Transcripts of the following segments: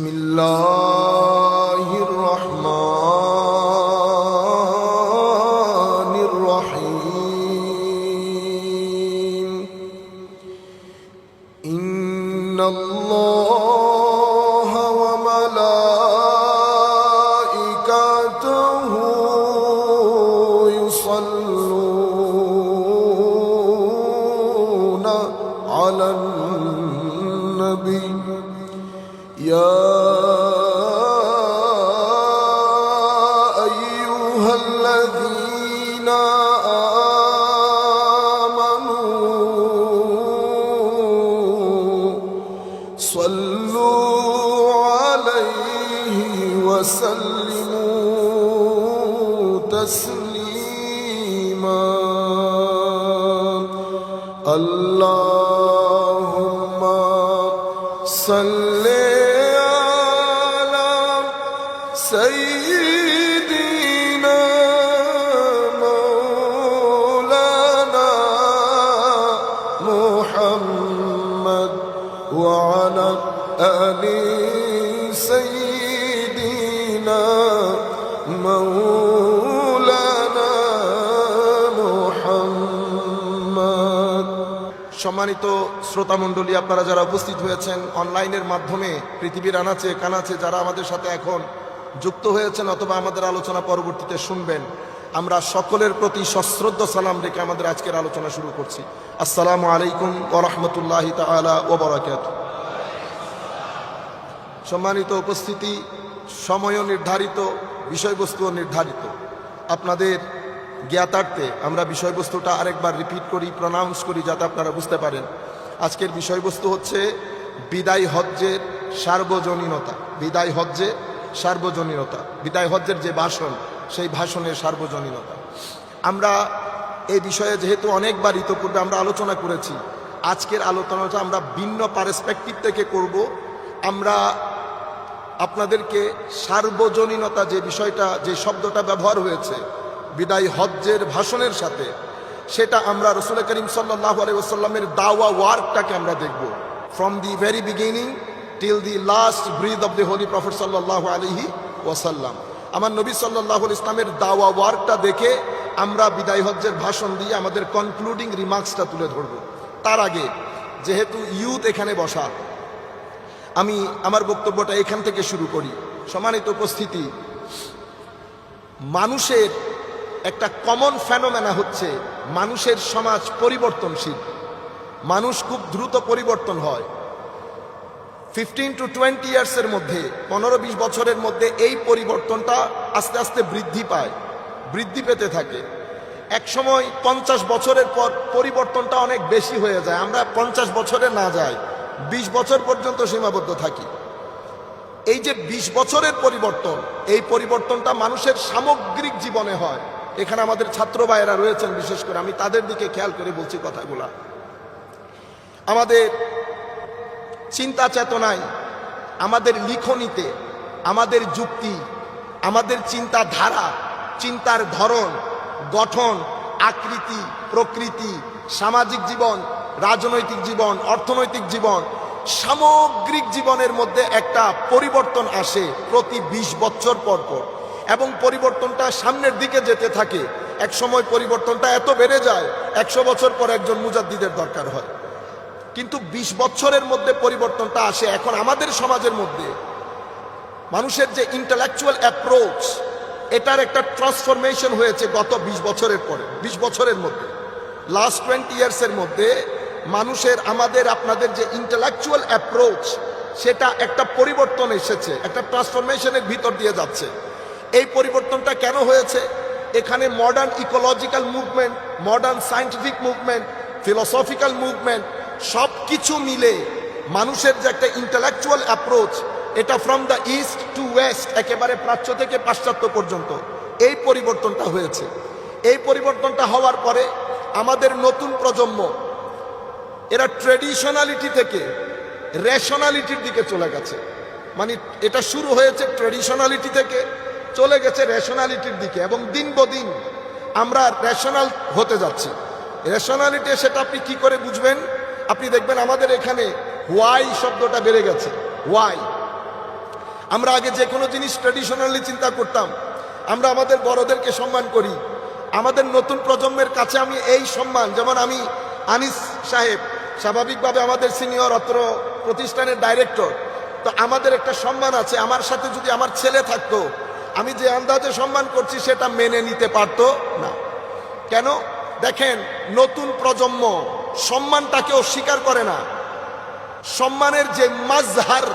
বিসমিল্লাহির রহমানির রহিম। ইন্নাল্লাহা ওয়া মালাইকাতাহু ইউসাল্লুনা আলান নবী يا أيها الذين آمنوا صلوا عليه وسلموا تسليما اللهم صل سيدنا مولانا محمد وعلى آل سيدنا مولانا محمد। সম্মানিত শ্রোতামণ্ডলী, আপনারা যারা উপস্থিত হয়েছেন অনলাইনের মাধ্যমে পৃথিবীর আনাচে কানাচে, যারা আমাদের সাথে এখন যুক্ত হয়েছেন অথবা আমাদের আলোচনা পরবর্তীতে শুনবেন, আমরা সকলের প্রতি সশ্রদ্ধ সালাম রেখে আমাদের আজকের আলোচনা শুরু করছি। আসসালামু আলাইকুম ওয়া রাহমাতুল্লাহি তাআলা ওয়া বারাকাতুহু। সম্মানিত উপস্থিতি, সময়ও নির্ধারিত, বিষয়বস্তুও নির্ধারিত। আপনাদের জ্ঞাতার্থে আমরা বিষয়বস্তুটা আরেকবার রিপিট করি, প্রনাউন্স করি, যাতে আপনারা বুঝতে পারেন। আজকের বিষয়বস্তু হচ্ছে বিদায় হজ্জের সার্বজনীনতা। বিদায় হজ্জে সার্বজনীনতা, বিদায় হজ্জের যে ভাষণ, সেই ভাষণের সার্বজনীনতা। আমরা এই বিষয়ে যেহেতু অনেকবার ইতোপূর্বে আমরা আলোচনা করেছি, আজকের আলোচনাটা আমরা ভিন্ন পার্সপেক্টিভ থেকে করব। আমরা আপনাদেরকে সার্বজনীনতা যে বিষয়টা, যে শব্দটা ব্যবহার হয়েছে বিদায় হজ্জের ভাষণের সাথে, সেটা আমরা রাসূল করিম সাল্লাল্লাহু আলাইহি ওয়াসাল্লামের দাওয়া ওয়ার্কটাকে আমরা দেখব, from the very beginning till the last breath of the holy prophet sallallahu alaihi wasallam। আমার নবী সাল্লাল্লাহু আলাইহি ইসলামের দাওয়া ওয়ার্কটা দেখে আমরা বিদায় হজ্জের ভাষণ দিয়ে আমাদের কনক্লুডিং রিমার্কসটা তুলে ধরব। তার আগে যেহেতু ইউথ এখানে বসা, আমি আমার বক্তব্যটা এখান থেকে শুরু করি। সম্মানিত উপস্থিতি, মানুষের একটা কমন ফেনোমেনা হচ্ছে মানুষের সমাজ পরিবর্তনশীল। মানুষ খুব দ্রুত পরিবর্তন হয়। 15 to 20 ইয়ার্সের মধ্যে, 15-20 বছরের মধ্যে এই পরিবর্তনটা আস্তে আস্তে বৃদ্ধি পায়, বৃদ্ধি পেতে থাকে। এক সময় 50 বছরের পর পরিবর্তনটা অনেক বেশি হয়ে যায়। আমরা 50 বছরে না যাই, 20 বছর পর্যন্ত সীমাবদ্ধ থাকি। এই যে 20 বছরের পরিবর্তন, এই পরিবর্তনটা মানুষের সামগ্রিক জীবনে হয়। এখানে আমাদের ছাত্র ভাইয়েরা রয়েছেন, বিশেষ করে আমি তাদের দিকে খেয়াল করে বলছি কথাগুলা। আমাদের চিন্তা চেতনায়, আমাদের লিখনীতে, আমাদের যুক্তি, আমাদের চিন্তাধারা, চিন্তার ধরন, গঠন, আকৃতি, প্রকৃতি, সামাজিক জীবন, রাজনৈতিক জীবন, অর্থনৈতিক জীবন, সামগ্রিক জীবনের মধ্যে একটা পরিবর্তন আসে প্রতি 20 বছর পর পর, এবং পরিবর্তনটা সামনের দিকে যেতে থাকে। এক সময় পরিবর্তনটা এত বেড়ে যায়, 100 বছর পর একজন মুজাদ্দিদের দরকার হয়। কিন্তু 20 বছরের মধ্যে পরিবর্তনটা আসে। এখন আমাদের সমাজের মধ্যে মানুষের যে ইন্টেলেকচুয়াল অ্যাপ্রোচ, এটার একটা ট্রান্সফরমেশন হয়েছে গত 20 বছরের পরে। 20 বছরের মধ্যে, লাস্ট 20 ইয়ার্সের মধ্যে মানুষের, আমাদের, আপনাদের যে ইন্টেলেকচুয়াল অ্যাপ্রোচ, সেটা একটা পরিবর্তন এসেছে, একটা ট্রান্সফরমেশনের ভিতর দিয়ে যাচ্ছে। এই পরিবর্তনটা কেন হয়েছে? এখানে modern ecological movement, modern scientific movement, philosophical movement, সব কিছু মিলে মানুষের যে একটা ইন্টেলেকচুয়াল অ্যাপ্রোচ, এটা from the east two West, একেবারে প্রাচ্য থেকে পাশ্চাত্য পর্যন্ত এই পরিবর্তনটা হয়েছে। এই পরিবর্তনটা হওয়ার পরে আমাদের নতুন প্রজন্ম, এরা ট্রেডিশনালিটি থেকে রেশনালিটির দিকে চলে গেছে। মানে এটা শুরু হয়েছে ট্রেডিশনালিটি থেকে, চলে গেছে রেশনালিটির দিকে, এবং দিন বদিন আমরা রেশনাল হতে যাচ্ছি। রেশনালিটি সেটা আপনি কি করে বুঝবেন? আপনি দেখবেন আমাদের এখানে ওয়াই শব্দটা বেড়ে গেছে। ওয়াই আমরা আগে যে কোনো জিনিস ট্র্যাডিশনালি চিন্তা করতাম, আমরা আমাদের বড়দেরকে সম্মান করি। আমাদের নতুন প্রজন্মের কাছে আমি এই সম্মান, যেমন আমি আনিস সাহেব স্বাভাবিকভাবে আমাদের সিনিয়র অত্র প্রতিষ্ঠানের ডাইরেক্টর, তো আমাদের একটা সম্মান আছে। আমার সাথে যদি আমার ছেলে থাকতো, আমি যে আন্দাজে সম্মান করছি সেটা মেনে নিতে পারতো না। কেন? দেখেন, নতুন প্রজন্ম সম্মানটাকে অস্বীকার করে না। সম্মানের যে মাজহার,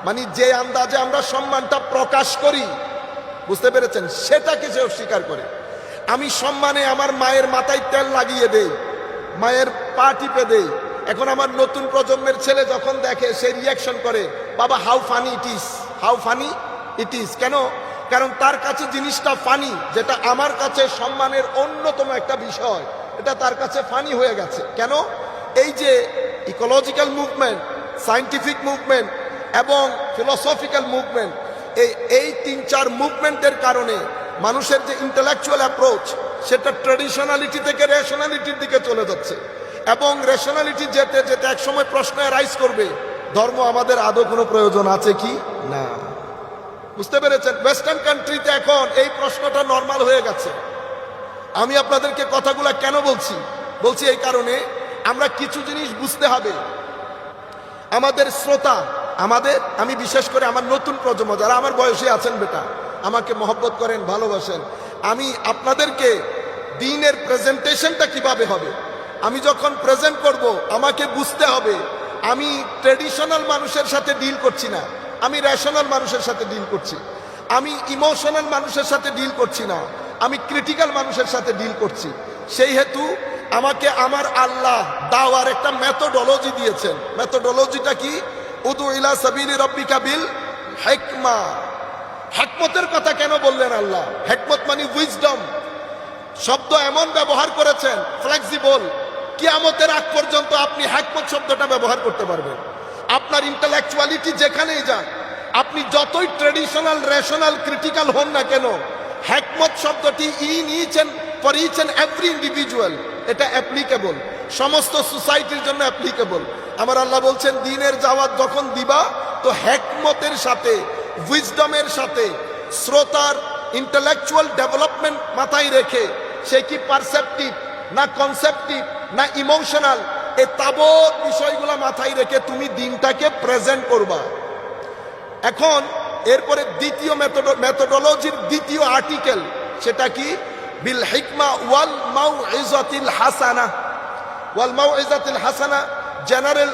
মানে যে আন্দাজে আমরা সম্মানটা প্রকাশ করি, বুঝতে পেরেছেন, সেটাকে সে অস্বীকার করে। আমি সম্মানে আমার মায়ের মাথায় তেল লাগিয়ে দেই, মায়ের পা টিপে দেই। এখন আমার নতুন প্রজন্মের ছেলে যখন দেখে, সে রিয়াকশন করে, বাবা how funny it is, how funny it is. কেন? কারণ তার কাছে জিনিসটা ফানি, যেটা আমার কাছে সম্মানের অন্যতম একটা বিষয়, এটা তার কাছে ফানি হয়ে গেছে। কেন? এই যে ইকোলজিক্যাল মুভমেন্ট, সায়েন্টিফিক মুভমেন্ট এবং ফিলোসফিক্যাল মুভমেন্ট, এই 3-4 মুভমেন্টের কারণে মানুষের যে ইন্টেলেকচুয়াল অ্যাপ্রোচ, সেটা ট্র্যাডিশনালিটি থেকে রেশনালিটির দিকে চলে যাচ্ছে। এবং রেশনালিটি যেতে যেতে একসময় প্রশ্ন রাইজ করবে, ধর্ম আমাদের আদৌ কোনো প্রয়োজন আছে কি না। বুঝতে পেরেছেন? ওয়েস্টার্ন কান্ট্রিতে এখন এই প্রশ্নটা নর্মাল হয়ে গেছে। আমি আপনাদেরকে কথাগুলো কেন বলছি এই কারণে, আমরা কিছু জিনিস বুঝতে হবে। আমাদের শ্রোতা, আমি বিশেষ করে আমার নতুন প্রজন্ম যারা আমার বয়সে আছেন, বেটা আমাকে মহব্বত করেন, ভালোবাসেন, আমি আপনাদেরকে দ্বীনের প্রেজেন্টেশনটা কিভাবে হবে, আমি যখন প্রেজেন্ট করব, আমাকে বুঝতে হবে আমি ট্রেডিশনাল মানুষের সাথে ডিল করছি না, আমি রেশনাল মানুষের সাথে ডিল করছি। আমি ইমোশনাল মানুষের সাথে ডিল করছি না, আমি ক্রিটিক্যাল মানুষের সাথে ডিল করছি। সেই হেতু আমাকে আমার আল্লাহ দাওয়ার একটা মেথোডোলজি দিয়েছেন। মেথোডোলজিটা কি? উদু ইলা সাবিলি রাব্বিকা বিল হিকমা। হিকমতের কথা কেন বললেন আল্লাহ? হিকমত মানে উইজডম। শব্দ এমন ব্যবহার করেছেন, ফ্লেক্সিবল, কিয়ামতের আগ পর্যন্ত আপনি হিকমত শব্দটা ব্যবহার করতে পারবেন। আপনার ইন্টেলেকচুয়ালিটি যেখানেই যান, আপনি যতই ট্রেডিশনাল, রেশনাল, ক্রিটিক্যাল হন না কেন, হিকমত শব্দটি for each and every individual, এটা অ্যাপ্লিকেবল, সমস্ত সোসাইটির জন্য অ্যাপ্লিকেবল। আমার আল্লাহ বলছেন, দ্বীনের দাওয়াত যখন দিবা, তো হিকমতের সাথে, উইজডমের সাথে, শ্রোতার ইন্টেলেকচুয়াল ডেভেলপমেন্ট মাথায় রেখে, সে কি পারসেপটিভ না কনসেপটিভ না ইমোশনাল, এই তাবৎ বিষয়গুলো মাথায় রেখে তুমি দিনটাকে প্রেজেন্ট করবা। এখন এরপরে দ্বিতীয় মেথোডোলজির দ্বিতীয় আর্টিকেল, সেটা কি? বিল হিকমা ওয়াল মাউইজাতিল হাসানা। ওয়াল মাউইজাতিল হাসানা, জেনারেল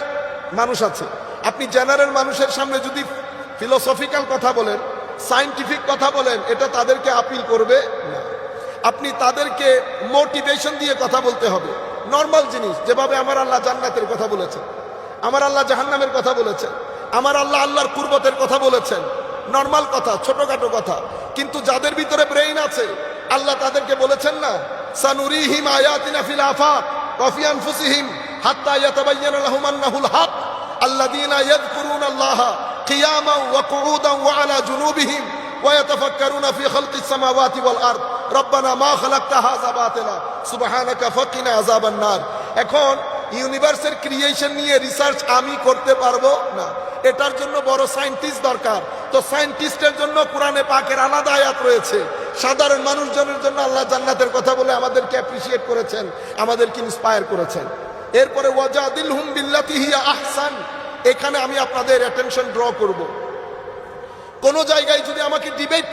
মানুষ আছে, আপনি জেনারেল মানুষের সামনে যদি ফিলোসফিক্যাল কথা বলেন, সায়েন্টিফিক কথা বলেন, এটা তাদেরকে আপিল করবে না। আপনি তাদেরকে মোটিভেশন দিয়ে কথা বলতে হবে, নর্মাল জিনিস, যেভাবে আমার আল্লাহ জান্নাতের কথা বলেছেন, আমার আল্লাহ জাহান্নামের কথা বলেছেন, আমার আল্লাহ আল্লাহর কুরবতের কথা বলেছেন, নর্মাল কথা, ছোটখাটো কথা। কিন্তু যাদের ভিতরে ব্রেইন আছে, আল্লাহ তাদেরকে বলেছেন না, সানুরিহিম আয়াতিনা ফিল আফাক ওয়া ফি আনফুসিহিম হাত্তা ইয়াতাবায়্যানা লাহুম আন্নাহুল হক আল্লাযীনা ইয়াযকুরুনাল্লাহা কিয়ামান ওয়া কুউদান ওয়া আলা জুনুবিহিম ওয়া ইয়াতাফাক্কারুনা ফি খালকিস সামাওয়াতি ওয়াল আরদ রব্বানা মা খালাকতা হাযা বাতিলা সুবহানাকা ফাকিনা আযাবান নার। এখন ইউনিভার্সের ক্রিয়েশন নিয়ে রিসার্চ আমি করতে পারবো না, এটার জন্য বড় সায়েন্টিস্ট দরকার। তো সায়েন্টিস্টের জন্য কোরআনে পাকের আলাদা আয়াত রয়েছে। সাধারণ মানুষজনের জন্য আল্লাহ জান্নাতের কথা বলে আমাদেরকে অ্যাপ্রিসিয়েট করেছেন, আমাদেরকে ইন্সপায়ার করেছেন। এরপরে ওয়াজাদিলহুম বিল্লাতি হিয়া আহসান, এখানে আমি আপনাদের অ্যাটেনশন ড্র করব। কোন জায়গায় যদি আমাকে ডিবেট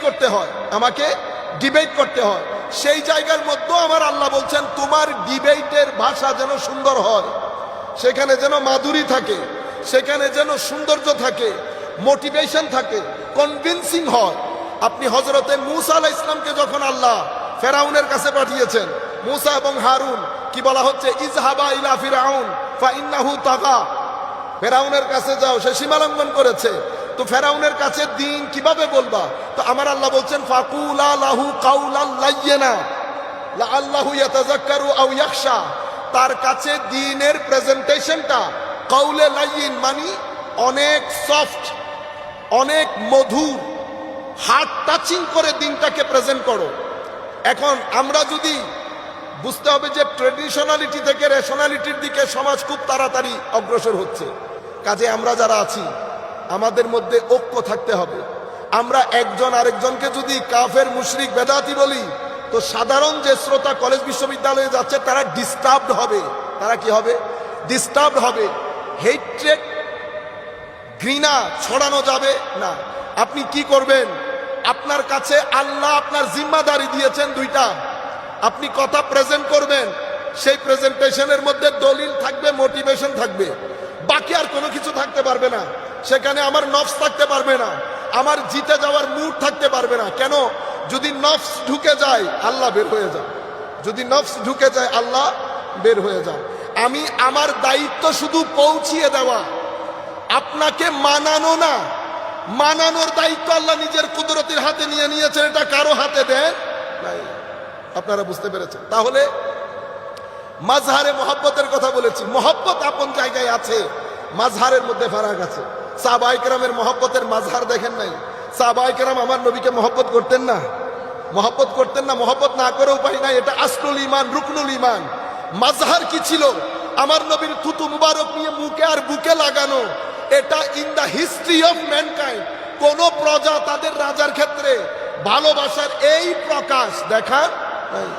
করতে হয়, সেই জায়গার মধ্যেও আমার আল্লাহ বলছেন, তোমার ডিবেটের ভাষা যেন সুন্দর হয়, সেখানে যেন মাধুরী থাকে, সেখানে যেন সৌন্দর্য থাকে, মোটিভেশন থাকে, কনভিন্সিং হয়। আপনি হযরতে মূসা আলাইহিস সালামকে যখন আল্লাহ ফেরাউনের কাছে পাঠিয়েছেন, মূসা এবং হারুন, কি বলা হচ্ছে? ইযহাবা ইলা ফিরআউন ফাইন্নাহু তাগা, ফেরাউনের কাছে যাও, সে সীমালঙ্ঘন করেছে। তো ফেরাউনের কাছে দ্বীন কিভাবে বলবা? তো আমার আল্লাহ বলছেন, ফাকুলা লাহু কাউলাল লাইয়িনা লাআল্লাহু ইয়াতাযাক্কারু আও ইয়াখশা। তার কাছে দ্বীনের প্রেজেন্টেশনটা কাউলে লাইয়িন, মানে অনেক সফট, অনেক মধুর, হার্ট টাচিং করে দিনটাকে প্রেজেন্ট করো। এখন আমরা যদি বুঝতে হবে যে ট্রেডিশনালিটি থেকে রেশনালিটির দিকে সমাজ খুব তাড়াতাড়ি অগ্রসর হচ্ছে, কাজে আমরা যারা আছি আমাদের মধ্যে ঐক্য থাকতে হবে। আমরা একজন আরেকজনকে যদি কাফের মুশরিক বেদাতি বলি, তো সাধারণ যে শ্রোতা কলেজ বিশ্ববিদ্যালয়ে যাচ্ছে তারা ডিস্টার্বড হবে। তারা কি হবে? ডিস্টার্বড হবে। হেট্রেড, ঘৃণা ছড়ানো যাবে না। আপনি কি করবেন? আপনার কাছে আল্লাহ আপনার জিম্মাদারি দিয়েছেন দুইটা। আপনি কথা প্রেজেন্ট করবেন, সেই প্রেজেন্টেশনের মধ্যে দলিল থাকবে, মোটিভেশন থাকবে, বাকি আর কোনো কিছু থাকতে পারবে না। সেখানে আমার নফস থাকতে পারবে না, আমার জিতে যাওয়ার মুড থাকতে পারবে না। কেন? যদি নফস ঢুকে যায় আল্লাহ বের হয়ে যায়। যদি নফস ঢুকে যায় আল্লাহ বের হয়ে যায়। আমি আমার দায়িত্ব শুধু পৌঁছিয়ে দেওয়া, আপনাকে মানানো না। মানানোর দায়িত্ব আল্লাহ নিজের কুদরতের হাতে নিয়ে নিয়েছেন, এটা কারো হাতে দেন নাই। আপনারা বুঝতে পেরেছেন? তাহলে মাজহারে মহব্বতের কথা বলেছি। মহব্বত আপন জায়গায় আছে, মাজহারের মধ্যে ফারাক আছে। সাহাবায়ে কেরামের মহব্বতের মাজহার দেখেন নাই? সাহাবায়ে কেরাম আমার নবীকে মহব্বত করতেন না? মহব্বত করতেন না? মহব্বত না করে উপায় নাই। এটা আসলুল ইমান, রুকনুল ইমান। মাজহার কি ছিল? আমার নবীর থুতু মুবারক নিয়ে মুখে আর বুকে লাগানো। এটা in the history of mankind কোন প্রজা তাদের রাজার ক্ষেত্রে ভালোবাসার এই প্রকাশ দেখা নাই।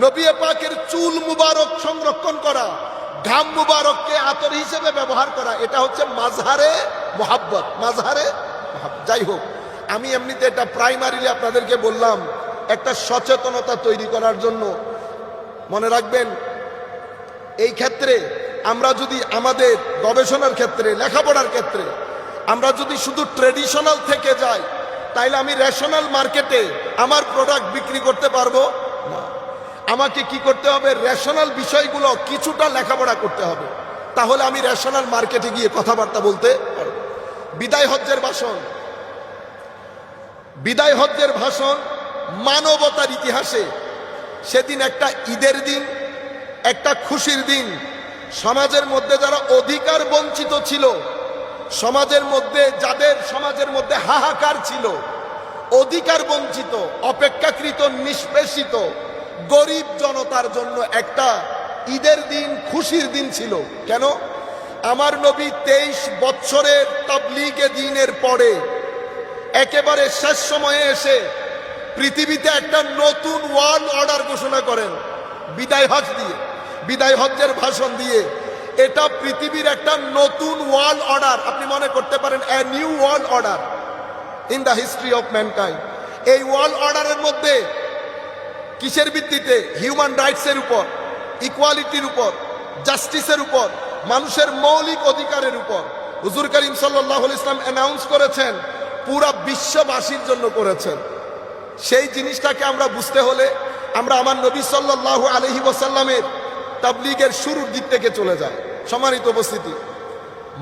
নবী পাকের চুল মুবারক সংরক্ষণ করা, ঘাম মুবারককে আতর হিসেবে ব্যবহার করা, এটা হচ্ছে মাজহারে মোহাব্বত। মাজহারে মোহাব্বত। যাই হোক, আমি এমনিতে এটা প্রাইমারিলি আপনাদেরকে বললাম একটা সচেতনতা তৈরি করার জন্য। মনে রাখবেন, এই ক্ষেত্রে আমরা যদি আমাদের গবেষণার ক্ষেত্রে, লেখাপড়ার ক্ষেত্রে আমরা যদি শুধু ট্রেডিশনাল থেকে যাই, তাইলে আমি রেশনাল মার্কেটে আমার প্রোডাক্ট বিক্রি করতে পারবো না। আমাকে কি করতে হবে? রেশনাল বিষয়গুলো কিছুটা লেখাপড়া করতে হবে, তাহলে আমি রেশনাল মার্কেটে গিয়ে কথাবার্তা বলতে পারবো। বিদায় হজ্জের ভাষণ, বিদায় হজ্জের ভাষণ মানবতার ইতিহাসে সেদিন একটা ঈদের দিন, একটা খুশির দিন। সমাজের মধ্যে যারা অধিকার বঞ্চিত ছিল, সমাজের মধ্যে যাদের সমাজের মধ্যে হাহাকার ছিল, অধিকার বঞ্চিত, অপেক্ষাকৃত নিষ্পেষিত গরিব জনতার জন্য একটা ঈদের দিন, খুশির দিন ছিল। কেন? আমার নবী 23 বছরের তাবলীগে দ্বীনের পরে একেবারে শেষ সময়ে এসে পৃথিবীতে একটা নতুন ওয়ার্ল্ড অর্ডার ঘোষণা করেন বিদায় হজ দিয়ে, বিদায় হজ্জের ভাষণ দিয়ে। এটা পৃথিবীর একটা নতুন ওয়ার্ল্ড অর্ডার। আপনি মনে করতে পারেন a new world order in the history of mankind. এই ওয়ার্ল্ড অর্ডারের মধ্যে কিসের ভিত্তিতে? হিউম্যান রাইটসের উপর, ইকুয়ালিটির উপর, জাস্টিসের উপর, মানুষের মৌলিক অধিকারের উপর। হুজুর করিম সাল্লাল্লাহু আলাইহি ওয়াসাল্লাম অ্যানাউন্স করেছেন, পুরা বিশ্ববাসীর জন্য করেছেন। সেই জিনিসটাকে আমরা বুঝতে হলে আমরা আমার নবী সাল্লাল্লাহু আলাইহি ওয়াসাল্লামের তাবলীগের শুরুর দিক থেকে চলে যাই। সম্মানিত উপস্থিতি,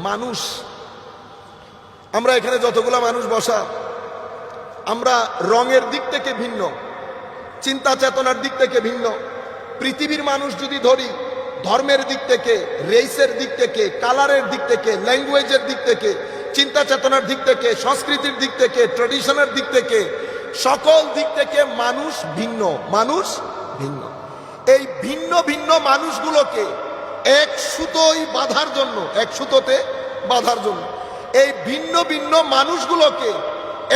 মানুষ, আমরা এখানে যতগুলো মানুষ বসা, আমরা রঙের দিক থেকে ভিন্ন, চিন্তা চেতনার দিক থেকে ভিন্ন। পৃথিবীর মানুষ যদি ধরি, ধর্মের দিক থেকে, রেসের দিক থেকে, কালারের দিক থেকে, ল্যাঙ্গুয়েজের দিক থেকে, চিন্তা চেতনার দিক থেকে, সংস্কৃতির দিক থেকে, ট্রেডিশনের দিক থেকে, সকল দিক থেকে মানুষ ভিন্ন। মানুষ ভিন্ন। এই ভিন্ন ভিন্ন মানুষগুলোকে এক সুতোয় বাঁধার জন্য, এক সুতোতে বাঁধার জন্য, এই ভিন্ন ভিন্ন মানুষগুলোকে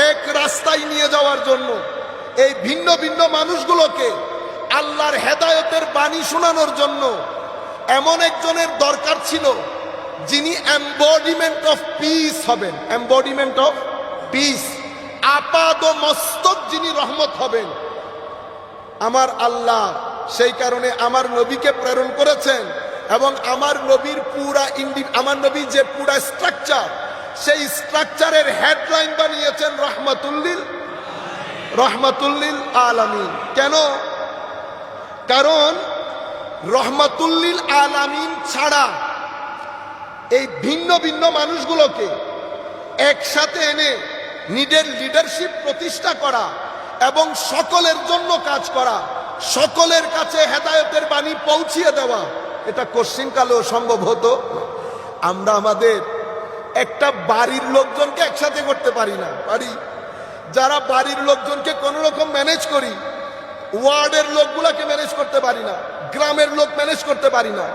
এক রাস্তায় নিয়ে যাওয়ার জন্য, এই ভিন্ন ভিন্ন মানুষগুলোকে আল্লাহর হেদায়েতের বাণী শোনানোর জন্য এমন একজনের দরকার ছিল যিনি এম্বডিমেন্ট অফ পিস হবেন। এম্বডিমেন্ট অফ পিস, আপাদ মস্তক যিনি রহমত হবেন, আমার আল্লাহ সেই কারণে আমার নবীকে প্রেরণ করেছেন। এবং আমার নবীর পুরা আমার নবীর যে পুরা স্ট্রাকচার, সেই স্ট্রাকচারের হেডলাইন বানিয়েছেন রহমাতুল্লিল আলামিন। কেন? কারণ রহমাতুল্লিল আলামিন ছাড়া এই ভিন্ন ভিন্ন মানুষগুলোকে একসাথে এনে নিজের লিডারশিপ প্রতিষ্ঠা করা এবং সকলের জন্য কাজ করা, সকলের কাছে হেদায়েতের বাণী পৌঁছিয়ে দেওয়া, এটা কোশ্চিনকালেও সম্ভব হতো। আমরা আমাদের একটা বাড়ির লোকজনকে একসাথে করতে পারি না। পারি? যারা বাড়ির লোকজনকে কোনো রকম ম্যানেজ করি, ওয়ার্ডের লোকগুলাকে ম্যানেজ করতে পারি না, গ্রামের লোক ম্যানেজ করতে পারি না।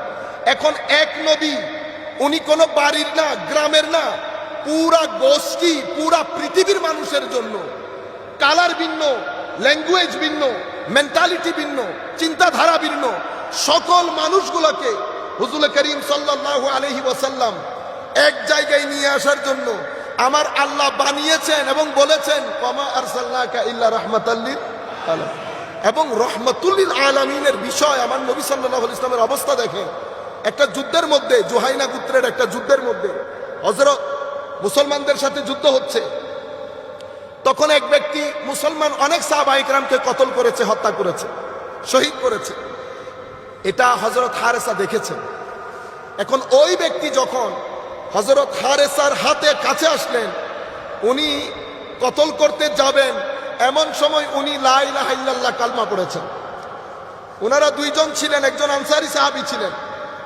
এখন এক নবী, উনি কোনো বাড়ির না, গ্রামের না, পুরা গোষ্ঠী, পুরা পৃথিবীর মানুষের জন্য, কালার ভিন্ন, ল্যাঙ্গুয়েজ ভিন্ন, মেন্টালিটি ভিন্ন, চিন্তাধারা ভিন্ন, সকল মানুষগুলোকে হুজুর করিম সাল্লাল্লাহু আলাইহি ওয়াসাল্লাম এক জায়গায় নিয়ে আসার জন্য আমার আল্লাহ বানিয়েছেন এবং বলেছেন ওয়ামা আরসালনাকা ইল্লা রাহমাতাল লিল আলামিন। এবং রহমাতুল লিল আলামিনের বিষয় আমার নবী সাল্লাল্লাহু আলাইহি ওয়াসাল্লামের অবস্থা দেখেন। একটা যুদ্ধের মধ্যে, জুহাইনা গোত্রের একটা যুদ্ধের মধ্যে হযরত মুসলমানদের সাথে যুদ্ধ হচ্ছে। তখন এক ব্যক্তি মুসলমান অনেক সাহাবায়ে কেরামকে কতল করেছে, হত্যা করেছে, শহীদ করেছে। এটা হযরত হারেসা দেখেছেন। এখন ওই ব্যক্তি যখন হযরত হারেসার হাতে কাছে আসলেন, উনি কতল করতে যাবেন, এমন সময় উনি লা ইলাহা ইল্লাল্লাহ কালমা পড়েছেন। ওনারা দুইজন ছিলেন, একজন আনসারী সাহাবী ছিলেন।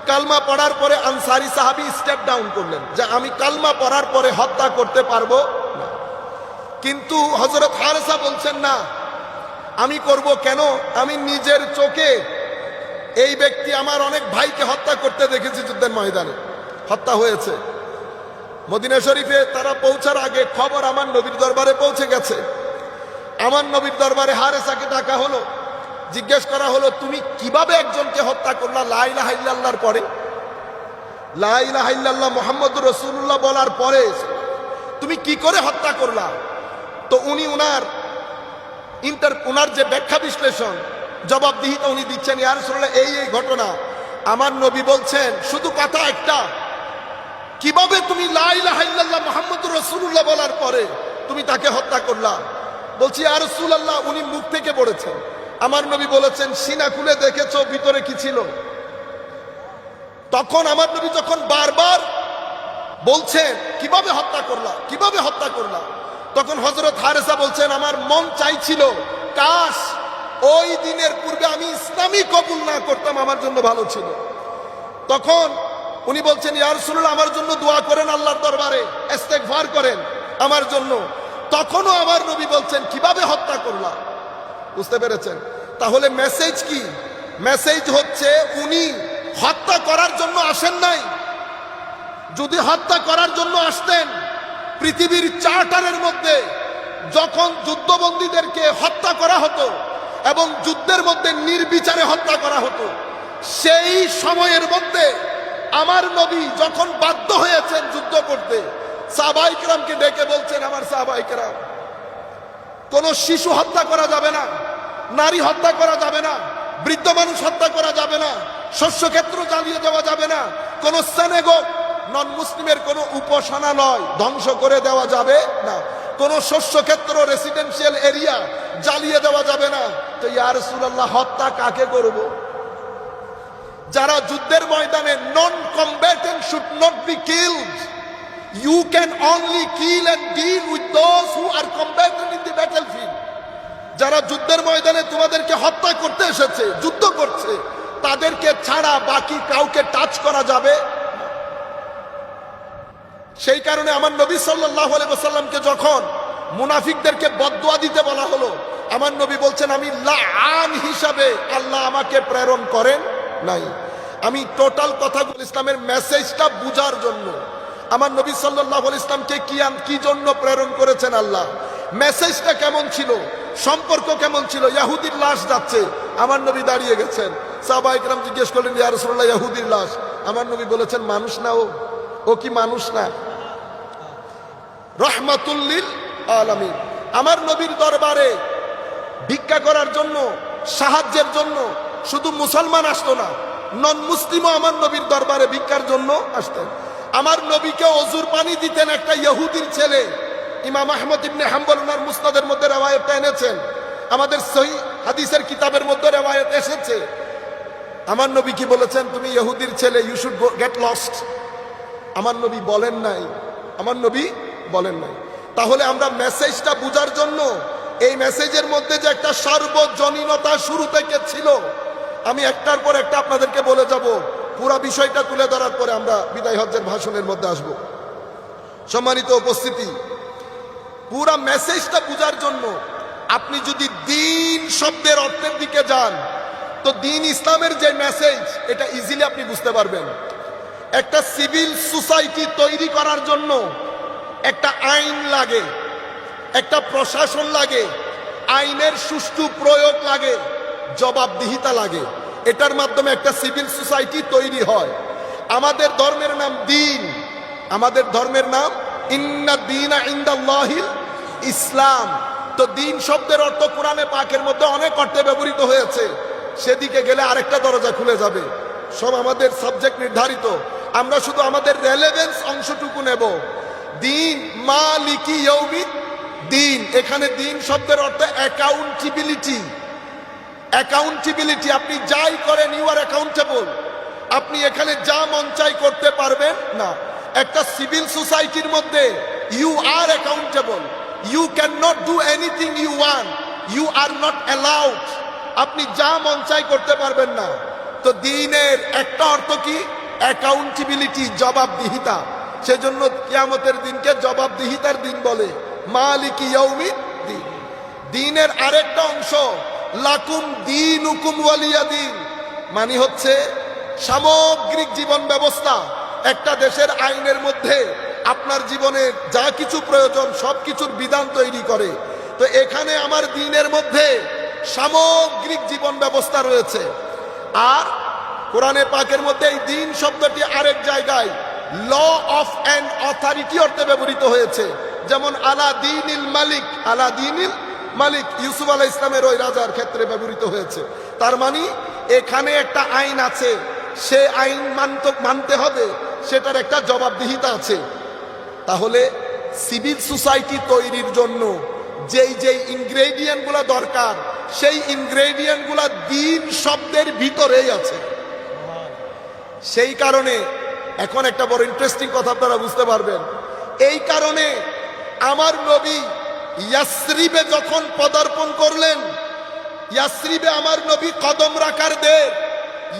কালমা পড়ার পরে আনসারী সাহাবী স্টেপ ডাউন করলেন যে আমি কালমা পড়ার পরে হত্যা করতে পারবো না। কিন্তু হযরত হারেসা বলছেন না, আমি করব কেন? আমি নিজের চোখে এই ব্যক্তি আমার অনেক ভাইকে হত্যা করতে দেখেছি, যুদ্ধের ময়দানে হত্যা হয়েছে। মদিনা শরীফে তারা পৌঁছার আগে খবর আমার নবীর দরবারে পৌঁছে গেছে। আমার নবীর দরবারে হারেসাকে ডাকা হলো, জিজ্ঞেস করা হলো তুমি কিভাবে একজনকে হত্যা করলা লা ইলাহা ইল্লাল্লাহর পরে? লা ইলাহা ইল্লাল্লাহ মুহাম্মদুর রাসূলুল্লাহ বলার পরে তুমি কি করে হত্যা করলা? তো উনি উনার যে ব্যাখ্যা বিশ্লেষণ, জবাবদিহিতা উনি দিচ্ছেন, ইয়া রাসূলুল্লাহ এই এই ঘটনা। আমার নবী বলছেন শুধু কথা একটা, কিভাবে তুমি লা ইলাহা ইল্লাল্লাহ মুহাম্মদুর রাসূলুল্লাহ বলার পরে তুমি তাকে হত্যা করলা? বলছি ইয়া রাসূলুল্লাহ উনি মুখ থেকে পড়েছেন। আমার নবী বলেছেন সিনা খুলে দেখেছো ভিতরে কি ছিল? তখন আমার নবী যখন বারবার বলছেন কিভাবে হত্যা করলা, কিভাবে হত্যা করলা, তখন হযরত হারেসা বলছেন আমার মন চাইছিল কাশ ওই দিনের পূর্বে আমি ইসলামই কবুল না করতাম, আমার জন্য ভালো ছিল। তখন উনি বলছেন ইয়া রাসূলুল্লাহ আমার জন্য দোয়া করেন, আল্লাহর দরবারে ইস্তেগফার করেন আমার জন্য। তখনও আমার নবী বলছেন কিভাবে হত্যা করলা। বুঝতে পেরেছেন? তাহলে মেসেজ কি? মেসেজ হচ্ছে উনি হত্যা করার জন্য আসেন নাই। যদি হত্যা করার জন্য আসতেন, পৃথিবীর চার্টারের মধ্যে যখন যুদ্ধবন্দীদেরকে হত্যা করা হতো এবং যুদ্ধের মধ্যে নির্বিচারে হত্যা করা হতো, সেই সময়ের মধ্যে আমার নবী যখন বাধ্য হয়েছেন যুদ্ধ করতে, সাহাবায়ে কেরামকে ডেকে বলছেন আমার সাহাবায়ে কেরাম, কোন শিশু হত্যা করা যাবে না, নারী হত্যা করা যাবে না, বৃদ্ধ মানুষ হত্যা করা যাবে না, শস্যক্ষেত্র জ্বালিয়ে দেওয়া যাবে না, কোন সিনাগগ নন মুসলিমের কোন উপাসনালয় ধ্বংস করে দেওয়া যাবে না, কোন শস্যক্ষেত্র রেসিডেন্সিয়াল এরিয়া জ্বালিয়ে দেওয়া যাবে না। তো ইয়া রাসূলুল্লাহ হত্যা কাকে করব? যারা যুদ্ধের ময়দানে non combatant should not be killed. You can only kill and deal with those who are combatant in the battlefield. যারা যুদ্ধের ময়দানে তোমাদেরকে হত্যা করতে এসেছে, যুদ্ধ করছে, তাদেরকে ছাড়া বাকি কাউকে টাচ করা যাবে। সেই কারণে আমার নবী সাল্লাল্লাহু আলাইহি ওয়াসাল্লামকে যখন মুনাফিকদেরকে বদদুয়া দিতে বলা হলো, আমার নবী বলছেন আমি লাআন হিসাবে আল্লাহ আমাকে প্রেরণ করেন নাই। আমি টোটাল কথাগুলো ইসলামের মেসেজটা বুঝার জন্য আমার নবী সাল্লাল্লাহু আলাইহি ওয়াসাল্লামকে কি জন্য প্রেরণ করেছেন আল্লাহ, মেসেজটা কেমন ছিল, সম্পর্ক কেমন ছিল। ইহুদির লাশ যাচ্ছে, আমার নবী দাঁড়িয়ে গেছেন। সাহাবায়ে কেরাম জিজ্ঞেস করলেন ইয়া রাসূলুল্লাহ ইহুদির লাশ? আমার নবী বলেছেন মানুষ না, ও কি মানুষ না? রাহমাতুল লিল আলামিন। আমার নবীর দরবারে ভিক্ষা করার জন্য, সাহায্যের জন্য শুধু মুসলমান আসতো না, নন মুসলিমও আমার নবীর দরবারে ভিক্ষার জন্য আসতেন। আমার নবীকে অজুর পানি দিতেন একটা ইহুদির ছেলে। ইমাম আহমদ ইবনে হাম্বল ওনার মুসনাদের মধ্যে রওয়ায়াতটা এনেছেন, আমাদের সহিহ হাদিসের কিতাবের মধ্যে রওয়ায়াত এসেছে। আমার নবী কি বলেছেন? তুমি ইহুদির ছেলে, ইউ শুড গেট লস্ট। আমার নবী বলেন নাই, আমার নবী বলেন নাই। তাহলে আমরা মেসেজটা বুঝার জন্য, এই মেসেজের মধ্যে যে একটা সার্বজনীনতা শুরু থেকে ছিল, আমি একটার পর একটা আপনাদেরকে বলে যাব। পুরা বিষয়টা তুলে ধরার পরে আমরা বিদায় হজ্জের ভাষণের মধ্যে আসব। সম্মানিত উপস্থিতি, পুরা মেসেজটা বুঝার জন্য আপনি যদি দ্বীন শব্দের অর্থের দিকে যান, তো দ্বীন ইসলামের যে মেসেজ, এটা ইজিলি আপনি বুঝতে পারবেন। একটা সিভিল সোসাইটি তৈরি করার জন্য একটা আইন লাগে, একটা প্রশাসন লাগে, আইনের সুষ্ঠু প্রয়োগ লাগে, জবাবদিহিতা লাগে। এটার মাধ্যমে একটা সিভিল সোসাইটি তৈরি হয়। আমাদের ধর্মের নাম দ্বীন, আমাদের ধর্মের নাম ইন্না দীনা ইনদাল্লাহিল ইসলাম। তো দ্বীন শব্দের অর্থ কোরআনে পাকের মধ্যে অনেক অর্থে ব্যবহৃত হয়েছে, সেদিকে গেলে আরেকটা দরজা খুলে যাবে। সব আমাদের সাবজেক্ট নির্ধারিত, আমরা শুধু আমাদের রেলেভেন্স অংশটুকু নেব। দ্বীন মালিকি ইয়াউমিদ দ্বীন, এখানে দ্বীন শব্দের অর্থ অ্যাকাউন্টেবিলিটি। অ্যাকাউন্টেবিলিটি, আপনি যাই করেন ইউ আর অ্যাকাউন্টেবল। আপনি এখানে যা মন চাই করতে পারবেন না। একটা সিভিল সোসাইটির মধ্যে you are accountable, you can not do anything you want, you are not allowed. আপনি যা মন চাই করতে পারবেন না। তো দ্বীনের একটা অর্থ কি? অ্যাকাউন্টেবিলিটি, জবাবদিহিতা। সেজন্য কিয়ামতের দিনকে জবাবদিহিতার দিন বলে, মালিকি ইয়াউমিদ দ্বীন। দ্বীনের আরেকটা অংশ লাকুম দীনুকুম ওয়ালিয়া দীন, মানে হচ্ছে সামগ্রিক জীবন ব্যবস্থা। একটা দেশের আইনের মধ্যে আপনার জীবনে যা কিছু প্রয়োজন সব কিছুর বিধান তৈরি করে। তো এখানে আমার দ্বীনের মধ্যে সামগ্রিক জীবন ব্যবস্থা রয়েছে। আর কোরআনে পাকের মধ্যে এই দ্বীন শব্দটি আরেক জায়গায় ল অফ অ্যান্ড অথরিটি অর্থে ব্যবহৃত হয়েছে। যেমন আলা দীনিল মালিক, আলা দীনিল মালিক ইউসুফ আলাইহিস ইসলামের ওই রাজার ক্ষেত্রে ব্যবহৃত হয়েছে। তার মানে এখানে একটা আইন আছে, সে আইন মানতে হবে, সেটার একটা জবাবদিহিতা আছে। তাহলে সিভিল সোসাইটি তৈরির জন্য যেই যেই ইনগ্রেডিয়েন্টগুলো দরকার, সেই ইনগ্রেডিয়েন্টগুলো দ্বীন শব্দের ভিতরেই আছে। সেই কারণে এখন একটা বড় ইন্টারেস্টিং কথা আপনারা বুঝতে পারবেন। এই কারণে আমার নবী ইয়াসরিবে যখন পদার্পণ করলেন, ইয়াসরিবে আমার নবী কদম রাখার দের,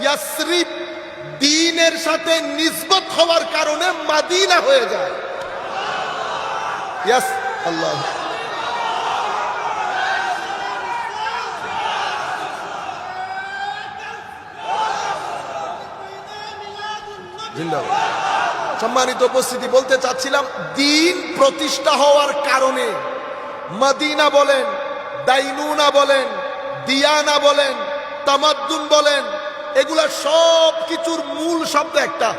ইয়াসরিব দ্বীনের সাথে নিসবত হওয়ার কারণে মাদিনা হয়ে যায়। ইয়াস আল্লাহ, জিন্দাবাদ। সম্মানিত উপস্থিতি, বলতে চাচ্ছিলাম দ্বীন প্রতিষ্ঠা হওয়ার কারণে মদিনা বলেন, দাইনুনা বলেন, দিয়ানা বলেন, তামাদ্দুন বলেন, এগুলা সব কিছুর মূল শব্দ একটা,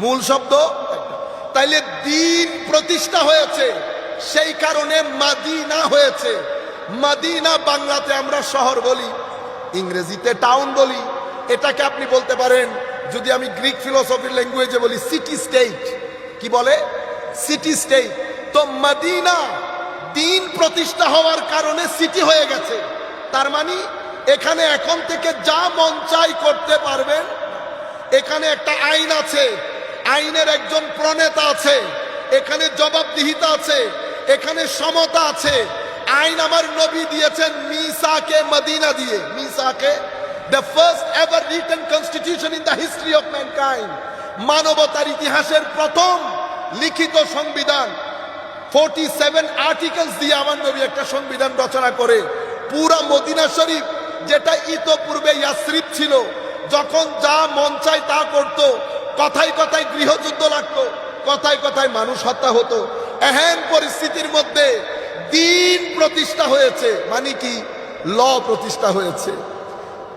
মূল শব্দ একটা। তাইলে দ্বীন প্রতিষ্ঠা হয়েছে, সেই কারণে মাদিনা হয়েছে। মাদিনা বাংলাতে আমরা শহর বলি, ইংরেজিতে টাউন বলি। এটাকে আপনি বলতে পারেন, যদি আমি গ্রিক ফিলোসফির ল্যাঙ্গুয়েজে বলি, সিটি স্টেট। কি বলে? City state. তো মদিনা দ্বীন প্রতিষ্ঠা হওয়ার কারণে সিটি হয়ে গেছে। তার মানে এখানে এখন থেকে যা মন চাই করতে পারবেন। এখানে একটা আইন আছে, আইনের একজন প্রণেতা আছে, এখানে জবাবদিহিতা আছে, এখানে সমতা আছে। আইন আমার নবী দিয়েছেন মিসাকে মদিনা দিয়ে। মিসাকে, the first ever written constitution in the history of mankind, মানবতার ইতিহাসের প্রথম লিখিত সংবিধান। 47 আর্টিকেলস দিয়ে আমার নবী একটা সংবিধান রচনা করে পুরা মদিনা শরীফ, যেটা ইতোপূর্বে ইয়াসরিব ছিল, যখন যা মন চাই তা করত। কথায় কথায় গৃহযুদ্ধ লাগতো, কথায় কথায় মানুষ হত্যা হতো। এহেন পরিস্থিতির মধ্যে দ্বীন প্রতিষ্ঠা হয়েছে, মানে কি? ল প্রতিষ্ঠা হয়েছে,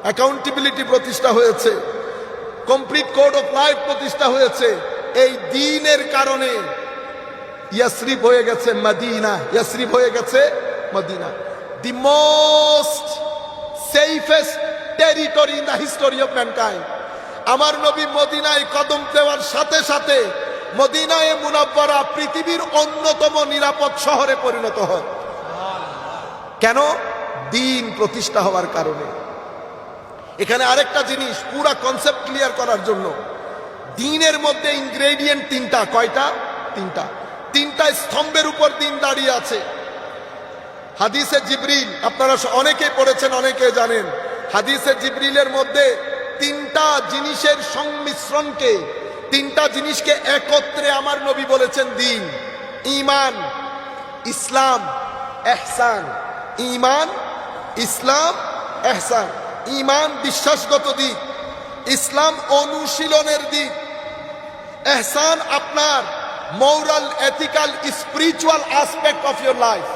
অ্যাকাউন্টেবিলিটি প্রতিষ্ঠা হয়েছে, কমপ্লিট কোড অফ লাইফ প্রতিষ্ঠা হয়েছে। এই দ্বীনের কারণে ইয়াসরিব হয়ে গেছে মদিনা, ইয়াসরিব হয়ে গেছে Medina. The most safest territory in the history of mankind. আমার নবী মদিনায় কদম দেওয়ার সাথে সাথে মদিনায়ে মুনাব্বারা পৃথিবীর অন্যতম নিরাপদ শহরে পরিণত হয়। কেন? দ্বীন প্রতিষ্ঠা হওয়ার কারণে। এখানে আরেকটা জিনিস পুরা কনসেপ্ট ক্লিয়ার করার জন্য, দ্বীনের মধ্যে ইনগ্রেডিয়েন্ট তিনটা। কয়টা? তিনটা। তিনটা স্তম্ভের উপর দ্বীন দাঁড়িয়ে আছে। হাদিসে জিবরিল আপনারা অনেকে পড়েছেন, অনেকে জানেন। হাদিসে জিবরিলের মধ্যে তিনটা জিনিসের সংমিশ্রণকে, তিনটা জিনিসকে একত্রে আমার নবী বলেছেন দ্বীন। ঈমান, ইসলাম, ইহসান। ঈমান, ইসলাম, ইহসান। ঈমান বিশ্বাসগত দিক, ইসলাম অনুশীলনের দিক, ইহসান আপনার moral, ethical, spiritual aspect of your life.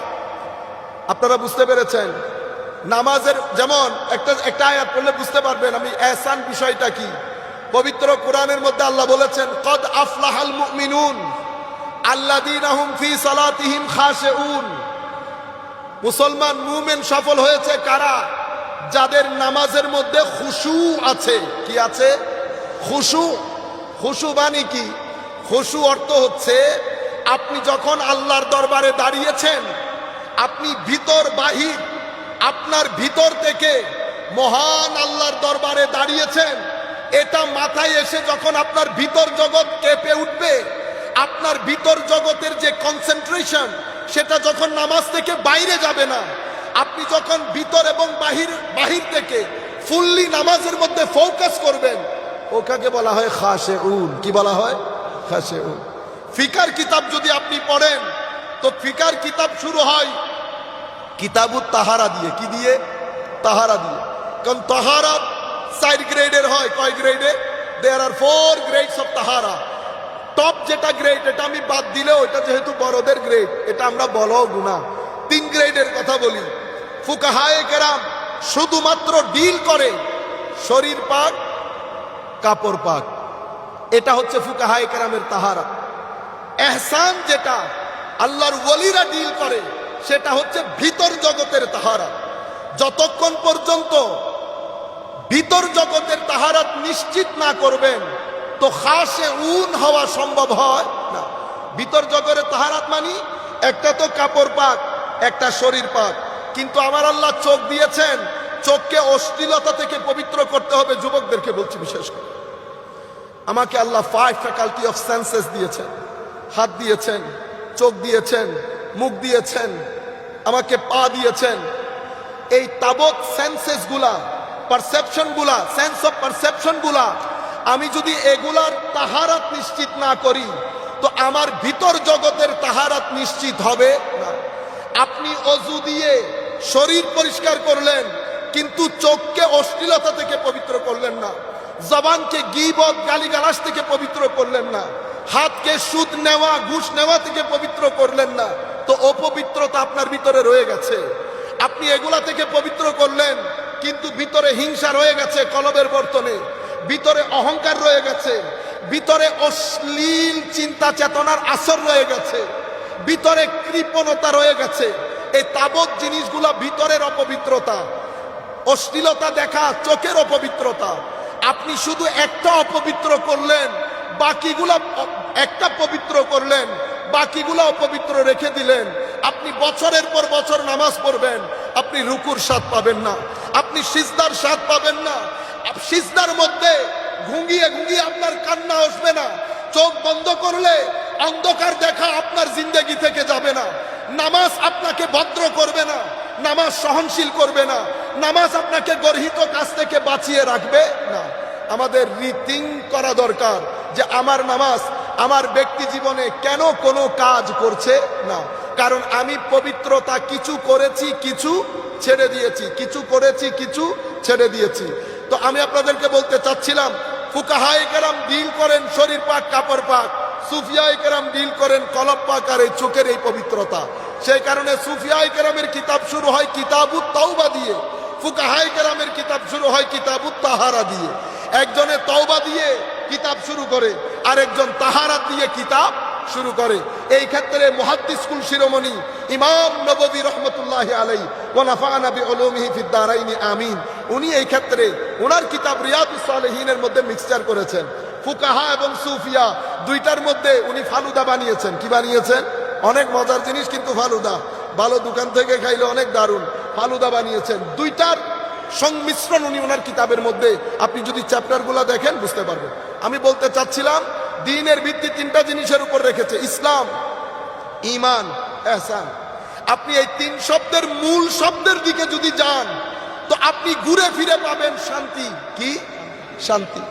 আপনারা বুঝতে পেরেছেন? নামাজের যেমন একটা আয়াত পড়লে বুঝতে পারবেন আমি এহসান বিষয়টা কি। পবিত্র কোরআনের মধ্যে আল্লাহ বলেছেন, কদ আফলাহাল মুমিনুন আল্লাযীনা হুম ফি সালাতিহিম খাশিউন। মুসলমান মুমিন সফল হয়েছে কারা? যাদের নামাজের মধ্যে খুশু আছে। কি আছে? খুশু। খুশু মানে কি? খুশু অর্থ হচ্ছে আপনি যখন আল্লাহর দরবারে দাঁড়িয়েছেন, আপনি ভিতর বাহির, আপনার ভিতর থেকে মহান আল্লাহর দরবারে দাঁড়িয়েছেন, এটা মাথায় এসে যখন আপনার ভিতর জগৎ কেঁপে উঠবে, আপনার ভিতর জগতের যে কনসেন্ট্রেশন সেটা যখন নামাজ থেকে বাইরে যাবে না, আপনি যখন ভিতর এবং বাহির থেকে ফুললি নামাজের মধ্যে ফোকাস করবেন, ওটাকে বলা হয় খাশিউন। কি বলা হয়? খাশিউন। ফিকার কিতাব যদি আপনি পড়েন তো ফিকার কিতাব শুরু হয় কিতাবুত তাহারা দিয়ে। কি দিয়ে? তাহারা দিয়ে। কারণ তাহারা 4 গ্রেডের হয়। কয় গ্রেডে? দেয়ার আর 4 গ্রেডস অফ তাহারা। টপ যেটা গ্রেড, এটা আমি বাদ দিলেও এটা যেহেতু বড়দের গ্রেড, এটা আমরা বলো গুনাহ। 3 গ্রেডের কথা বলি। ফুকাহায়ে কেরাম শুধুমাত্র ডিল করে শরীর পাক, কাপড় পাক। এটা হচ্ছে ফুকাহায়ে কেরামের তাহারা। এহসান যেটা আল্লাহর ওলিরা ডিল করে সেটা হচ্ছে ভিতর জগতের তাহারা। যতক্ষণ পর্যন্ত ভিতর জগতের তাহারাত নিশ্চিত না করবেন তো খাশিউন হওয়া সম্ভব হয় না। ভিতর জগতের তাহারাত মানে একটা তো কাপড় পাক, একটা শরীর পাক। কিন্তু আমার আল্লাহ চোখ দিয়েছেন, চোখকে অশ্লীলতা থেকে পবিত্র করতে হবে। যুবকদেরকে বলছি বিশেষ করে, আমাকে আল্লাহ 5 ফ্যাকাল্টি অফ সেন্সেস দিয়েছেন। হাত দিয়েছেন, চোখ দিয়েছেন, মুখ দিয়েছেন, আমাকে পা দিয়েছেন। এই তাবৎ সেন্সেস গুলা, পারসেপশন গুলা, সেন্স অফ পারসেপশন গুলা, আমি যদি এগুলার তাহারাত নিশ্চিত না করি তো আমার ভিতর জগতের তাহারাত নিশ্চিত হবে না। আপনি অজু দিয়ে শরীর পরিষ্কার করলেন কিন্তু চোখকে অশ্লীলতা থেকে পবিত্র করলেন না, জবানকে গীবত গালিগালাজ থেকে পবিত্র করলেন না, হাতকে সুদ নেওয়া ঘুষ নেওয়া থেকে পবিত্র করলেন না, তো অপবিত্রতা আপনার ভিতরে রয়ে গেছে। আপনি এগুলা থেকে পবিত্র করলেন কিন্তু ভিতরে হিংসা রয়ে গেছে কলবের বর্তনে, ভিতরে অহংকার রয়ে গেছে, ভিতরে অশ্লীল চিন্তা চেতনার আসর রয়ে গেছে, ভিতরে কৃপণতা রয়ে গেছে। এই তাবৎ জিনিসগুলা ভিতরের অপবিত্রতা। অশ্লীলতা দেখা চোখের অপবিত্রতা। আপনি শুধু একটা অপবিত্র করলেন, বাকিগুলা একটা পবিত্র করলেন, বাকিগুলা অপবিত্র রেখে দিলেন। আপনি বছরের পর বছর নামাজ পড়বেন, আপনি রুকুর স্বাদ পাবেন না, আপনি সিজদার স্বাদ পাবেন না। সিজদার মধ্যে ঘুঙিয়ে ঘুঙিয়ে আপনার কান্না আসবে না। চোখ বন্ধ করলে অন্ধকার দেখা আপনার জিন্দেগি থেকে যাবে না। নামাজ আপনাকে ভদ্র করবে না, নামাজ সহনশীল করবে না, নামাজ আপনাকে গর্হিত কাজ থেকে বাঁচিয়ে রাখবে না। আমাদের রিথিং করা দরকার যে আমার নামাজ আমার ব্যক্তি জীবনে কেন কোনো কাজ করছে না। কারণ আমি পবিত্রতা কিছু করেছি, কিছু ছেড়ে দিয়েছি, কিছু করেছি, কিছু ছেড়ে দিয়েছি। তো আমি আপনাদেরকে বলতে চাচ্ছিলাম, ফুকাহায়ে কেরাম ডিল করেন শরীর পাক, কাপড় পাক, সুফিয়ায়ে কেরাম ডিল করেন কলব পাক আর এই চোখের এই পবিত্রতা। সেই কারণে সুফিয়ায়ে কেরামের কিতাব শুরু হয় কিতাবুত তাওবা দিয়ে, ফুকাহায়ে কেরামের কিতাব শুরু হয় কিতাবুত তাহারা দিয়ে। একজনে তওবা দিয়ে কিতাব শুরু করে, আর একজন তাহারাত দিয়ে কিতাব শুরু করে। এই ক্ষেত্রে মুহাদ্দিস কুল শিরোমণি ইমাম নববী রহমতুল্লাহি আলাইহি ওয়া নাফা'না বিউলুমিহি ফিদ দারাইনি আমিন, উনি এই ক্ষেত্রে ওনার কিতাব রিয়াদুস সালেহিনের মধ্যে মিক্সচার করেছেন। ফুকাহা এবং সুফিয়া দুইটার মধ্যে উনি ফালুদা বানিয়েছেন। কি বানিয়েছেন? অনেক মজার জিনিস, কিন্তু ফালুদা ভালো দোকান থেকে খাইলে অনেক দারুণ। ফালুদা বানিয়েছেন। দুইটার সংমিশ্রণ উনি ওনার কিতাবের মধ্যে, আপনি যদি চ্যাপ্টারগুলো দেখেন বুঝতে পারবেন। আমি বলতে চাচ্ছিলাম দ্বীনের ভিত্তি 3টা জিনিসের উপর রেখেছে, ইসলাম, ঈমান, ইহসান। আপনি এই 3 শব্দের মূল শব্দের দিকে যদি যান তো আপনি ঘুরে ফিরে পাবেন শান্তি। কি? শান্তি।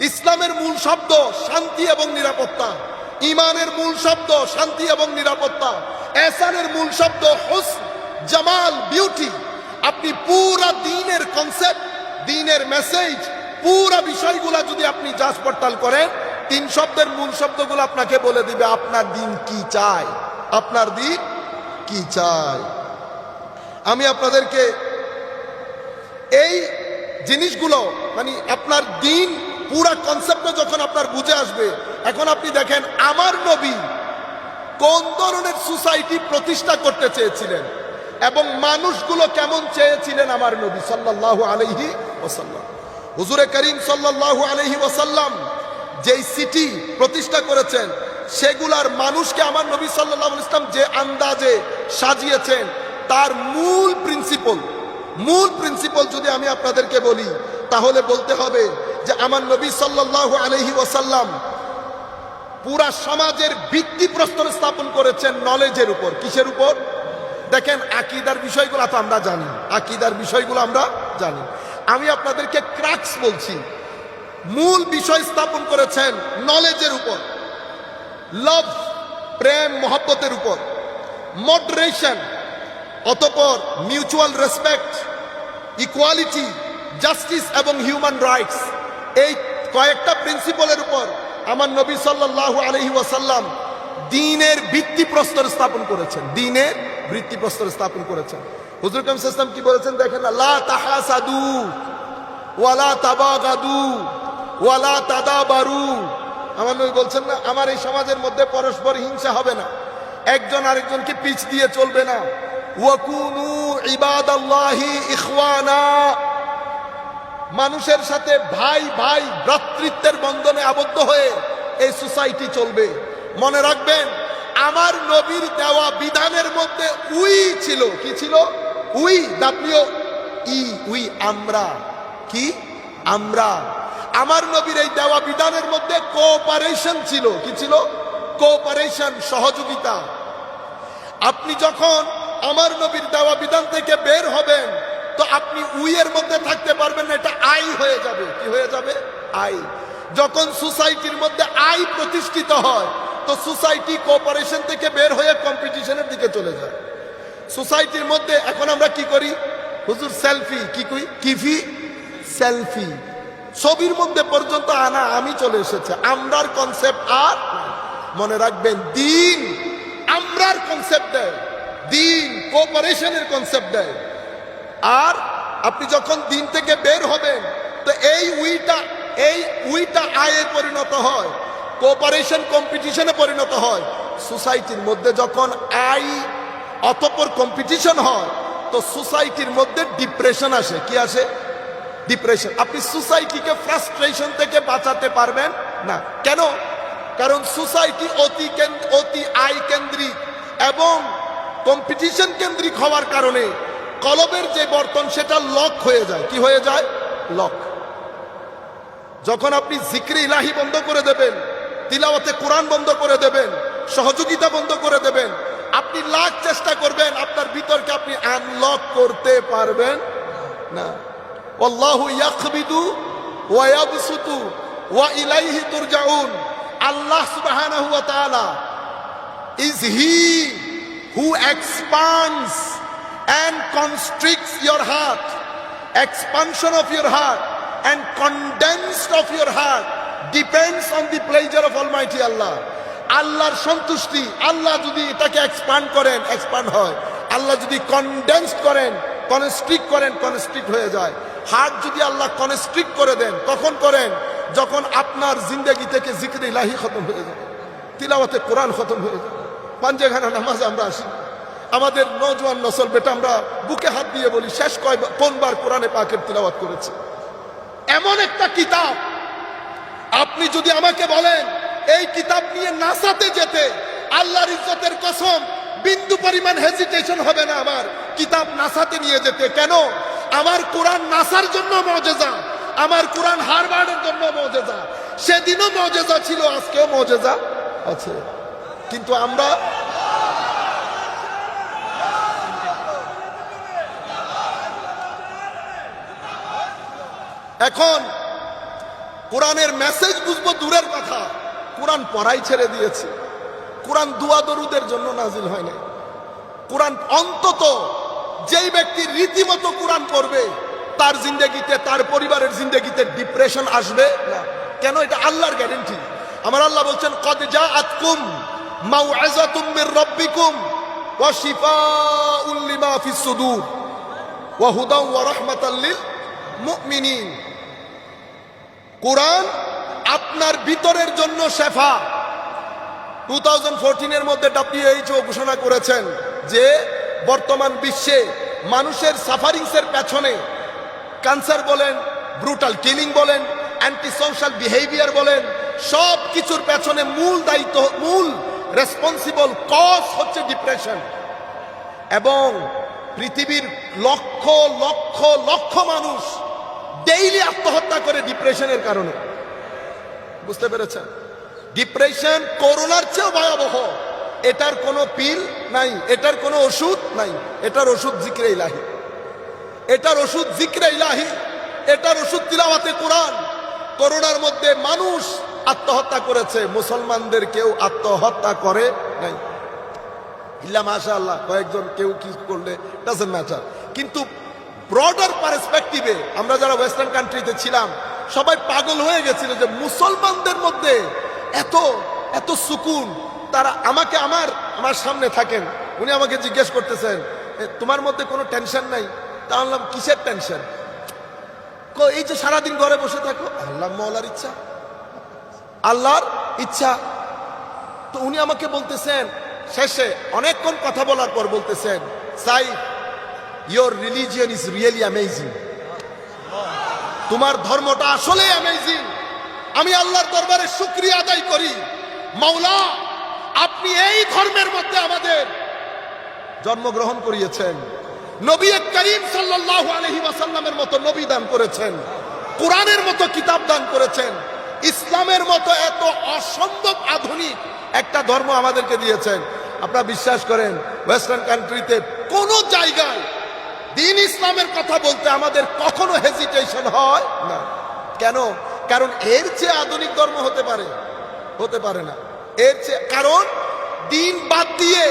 ইসলামের মূল শব্দ শান্তি এবং নিরাপত্তা, ঈমানের মূল শব্দ শান্তি এবং নিরাপত্তা, ইহসানের মূল শব্দ হুসন, জামাল, বিউটি। আপনি পুরা দ্বীনের কনসেপ্ট, দ্বীনের মেসেজ, পুরা বিষয়গুলা যদি আপনি যাচ পড়তাল করেন তিন শব্দের মূল শব্দগুলো আপনাকে বলে দিবে আপনার দিন কি চায়, আপনার দিন কি চায়। আমি আপনাদেরকে এই জিনিসগুলো মানে আপনার দিন পুরা কনসেপ্টটা যখন আপনার বুঝে আসবে, এখন আপনি দেখেন আমার নবী কোন ধরনের সোসাইটি প্রতিষ্ঠা করতে চেয়েছিলেন এবং মানুষগুলো কেমন চেয়েছিলেন আমার নবী সাল্লাল্লাহু আলাইহি ওয়াসাল্লাম। হুজুরে করিম সাল্লাল্লাহু আলাইহি ওয়াসাল্লাম যেই সিটি প্রতিষ্ঠা করেছেন সেগুলার মানুষকে আমার নবী সাল্লাল্লাহু আলাইহি ওয়াসাল্লাম যে আন্দাজে সাজিয়েছেন তার মূল প্রিন্সিপাল যদি আমি আপনাদেরকে বলি তাহলে বলতে হবে যে আমার নবী সাল্লাল্লাহু আলাইহি ওয়াসাল্লাম পুরা সমাজের ভিত্তিপ্রস্তর স্থাপন করেছেন নলেজের উপর। কিসের উপর? দেখেন আকীদার বিষয়গুলো তো আমরা জানি, আকীদার বিষয়গুলো আমরা জানি। আমি আপনাদেরকে ক্রাক্স বলছি, মূল বিষয় স্থাপন করেছেন নলেজের উপর, লাভ প্রেম মহব্বতের উপর, মডারেশন, অতঃপর মিউচুয়াল রেসপেক্ট, ইকুয়ালিটি, জাস্টিস এবং হিউম্যান রাইটস। এই কয়েকটা প্রিন্সিপালের উপর আমার নবী সাল্লাল্লাহু আলাইহি ওয়াসাল্লাম দ্বীনের ভিত্তিপ্রস্তর স্থাপন করেছেন, দ্বীনের ভিত্তিপ্রস্তর স্থাপন করেছেন। হুজুর কারীম সাল্লাল্লাহু আলাইহি ওয়াসাল্লাম কি বলেছেন দেখেন না, লা তাহাসাদু ওয়ালা তাবাগাদু ওয়ালা তাদাবারু। আমার নবী বলছেন না, আমার এই সমাজের মধ্যে পরস্পর হিংসা হবে না, একজন আরেকজনকে পিছ দিয়ে চলবে না। ওয়াকুনু ইবাদাল্লাহি ইখওয়ানা, মানুষের সাথে ভাই ভাই ভ্রাতৃত্বের বন্ধনে আবদ্ধ হয়ে এই সোসাইটি চলবে। মনে রাখবেন আমার নবীর দেওয়া বিধানের মধ্যে উই ছিল। কি ছিল? উই, উই আমরা, কি আমরা। আমার নবীর এই দেওয়া বিধানের মধ্যে কোঅপারেশন ছিল। কি ছিল? কোঅপারেশন, সহযোগিতা। আপনি যখন আমার নবীর দেওয়া বিধান থেকে বের হবেন তো আপনি উইয়ের মধ্যে থাকতে পারবেন না, এটা আই হয়ে যাবে। কি হয়ে যাবে? আই। যখন সোসাইটির মধ্যে আই প্রতিষ্ঠিত হয় তো সোসাইটি কোঅপারেশন থেকে বের হয়ে কম্পিটিশনের দিকে চলে যায়। সোসাইটির মধ্যে এখন আমরা কি করি? হুজুর সেলফি, কিফি সেলফি, ছবির মধ্যে পর্যন্ত আনা আমি চলে এসেছে। আমরার কনসেপ্ট আর মনে রাখবেন, দিন আমরার কনসেপ্ট দেয়, দিন কোঅপারেশনের কনসেপ্ট দেয়। আর আপনি যখন দিন থেকে বের হবেন তো এই উইটা আয়ে পরিণত হয়, কোঅপারেশন কম্পিটিশনে পরিণত হয়। সোসাইটির মধ্যে যখন আই অতঃপর কম্পিটিশন হয় তো সোসাইটির মধ্যে ডিপ্রেশন আসে। কি আসে? ডিপ্রেশন। আপনি সোসাইটিকে ফ্রাস্ট্রেশন থেকে বাঁচাতে পারবেন না। কেন? কারণ সোসাইটি অতি আই কেন্দ্রিক এবং কম্পিটিশন কেন্দ্রিক হওয়ার কারণে কলবের যে বর্তন সেটা লক হয়ে যায়। কি হয়ে যায়? লক। যখন আপনি জিক্রে ইলাহি বন্ধ করে দেবেন, তিলাওয়াতে কোরআন বন্ধ করে দেবেন, সহযোগিতা বন্ধ করে দেবেন, আপনি লাখ চেষ্টা করবেন আপনার ভিতরকে আপনি আনলক করতে পারবেন না। আল্লাহু ইয়াকবিদু ওয়া ইয়াবসুতু ওয়া ইলাইহি তুরজাউন। আল্লাহ সুবহানাহু ওয়া তাআলা is he who expands and constricts your heart. Expansion of your heart and condensed of your heart depends on the pleasure of Almighty Allah. আল্লাহর সন্তুষ্টি, আল্লাহ যদি এটাকে এক্সপ্যান্ড করেন এক্সপ্যান্ড হয়, আল্লাহ যদি কনডেন্সড করেন কনস্ট্রিক্ট করেন কনস্ট্রিক্ট হয়ে যায়। হার্ট যদি আল্লাহ কনস্ট্রিক্ট করে দেন, কখন করেন? যখন আপনার জিন্দেগি থেকে জিক্রে ইলাহি খতম হয়ে যাবে, তিলাওয়াতে কোরআন খতম হয়ে যাবে, পাঞ্জেখানা নামাজে আমরা আসি। আমাদের নওজোয়ান নসল বেটা আমরা বুকে হাত দিয়ে বলি শেষ কোনবার কোরআনে পাকের তিলাওয়াত করেছে। এমন একটা কিতাব, আপনি যদি আমাকে বলেন এই কিতাব নিয়ে নাসাতে যেতে, আল্লাহর ইজ্জতের কসম বিন্দু পরিমাণ হেজিটেশন হবে না আমার কিতাব নাসাতে নিয়ে যেতে। কেন? আমার কোরআন নাসার জন্য মুজিজা, আমার কোরআন হারবার্ডের জন্য মুজিজা। সেদিনও মুজিজা ছিল, আজকেও মুজিজা আছে। কিন্তু আমরা এখন কোরআনের মেসেজ বুঝবো দূরের কথা, কোরআন পড়াই ছেড়ে দিয়েছে। কোরআন দুয়া দরুদের জন্য নাজিল হয় না। কোরআন অন্তত যেই ব্যক্তি রীতিমতো কোরআন পড়বে তার জিন্দেগিতে, তার পরিবারের জিন্দেগিতে ডিপ্রেশন আসবে না। কেন? এটা আল্লাহর গ্যারেন্টি। আমার আল্লাহ বলছেন কদ জাআতকুম মাউইযাতুম মির রাব্বিকুম ওয়া শিফাউন লিমা ফিস সুদূর ওয়া হুদাও ওয়া রাহমাতাল লিল মুমিনিন। কোরআন আপনার ভিতরের জন্য শেফা। 2014 এর মধ্যে WHO ঘোষণা করেছেন যে বর্তমান বিশ্বে মানুষের সাফারিংসের পেছনে ক্যান্সার বলেন, ব্রুটাল কিলিং বলেন, অ্যান্টি সোশ্যাল বিহেভিয়ার বলেন, সব কিছুর পেছনে মূল দায়িত্ব, মূল রেসপন্সিবল কজ হচ্ছে ডিপ্রেশন। এবং পৃথিবীর লক্ষ লক্ষ লক্ষ মানুষ ডেইলি আত্মহত্যা করে ডিপ্রেশনের কারণে। বুঝতে পেরেছেন? ডিপ্রেশন করোনার চেয়েও ভয়াবহ। এটার কোনো পিল নাই, এটার কোনো ওষুধ নাই। এটার ওষুধ জিকরে ইলাহি, এটার ওষুধ জিকরে ইলাহি, এটার ওষুধ তিলাওয়াতে কোরআন। করোনার মধ্যে মানুষ আত্মহত্যা করেছে, মুসলমানদের কেউ আত্মহত্যা করে নাই। ইল্লা মাশাআল্লাহ কয়েকজন কেউ কি করলে ডাজন্ট ম্যাটার। কিন্তু ব্রডার পার্সপেক্টিভে আমরা যারা ওয়েস্টার্ন কান্ট্রিতে ছিলাম সবাই পাগল হয়ে গেছিল যে মুসলমানদের মধ্যে এত এত সুকুন। তারা আমাকে আমার সামনে থাকেন, উনি আমাকে জিজ্ঞেস করতেছেন তোমার মধ্যে কোনো টেনশন নাই? তা বললাম কিসের টেনশন? এই যে সারাদিন ঘরে বসে থাকো, আল্লাহ মওলার ইচ্ছা, আল্লাহর ইচ্ছা। তো উনি আমাকে বলতেছেন শেষে অনেকক্ষণ কথা বলার পর বলতেছেন, said your religion is really amazing. তোমার ধর্মটা আসলে অ্যামেজিং। আমি আল্লাহর দরবারে শুকরিয়া আদায় করি, মাওলা আপনি এই ধর্মের মধ্যে আমাদের জন্মগ্রহণ করিয়েছেন, নবী করিম সাল্লাল্লাহু আলাইহি ওয়াসাল্লামের মতো নবী দান করেছেন, কোরআনের মতো কিতাব দান করেছেন, ইসলামের মতো এত অসম্ভব আধুনিক একটা ধর্ম আমাদেরকে দিয়েছেন। আপনারা বিশ্বাস করেন ওয়েস্টার্ন কান্ট্রিতে কোন জায়গায় দ্বীন ইসলামের কথা বলতে আমাদের কখনো হেজিটেশন হয় না। কেন? কারণ এর চেয়ে আধুনিক ধর্ম হতে পারে না। এর চেয়ে, কারণ দ্বীন বাদ দিয়ে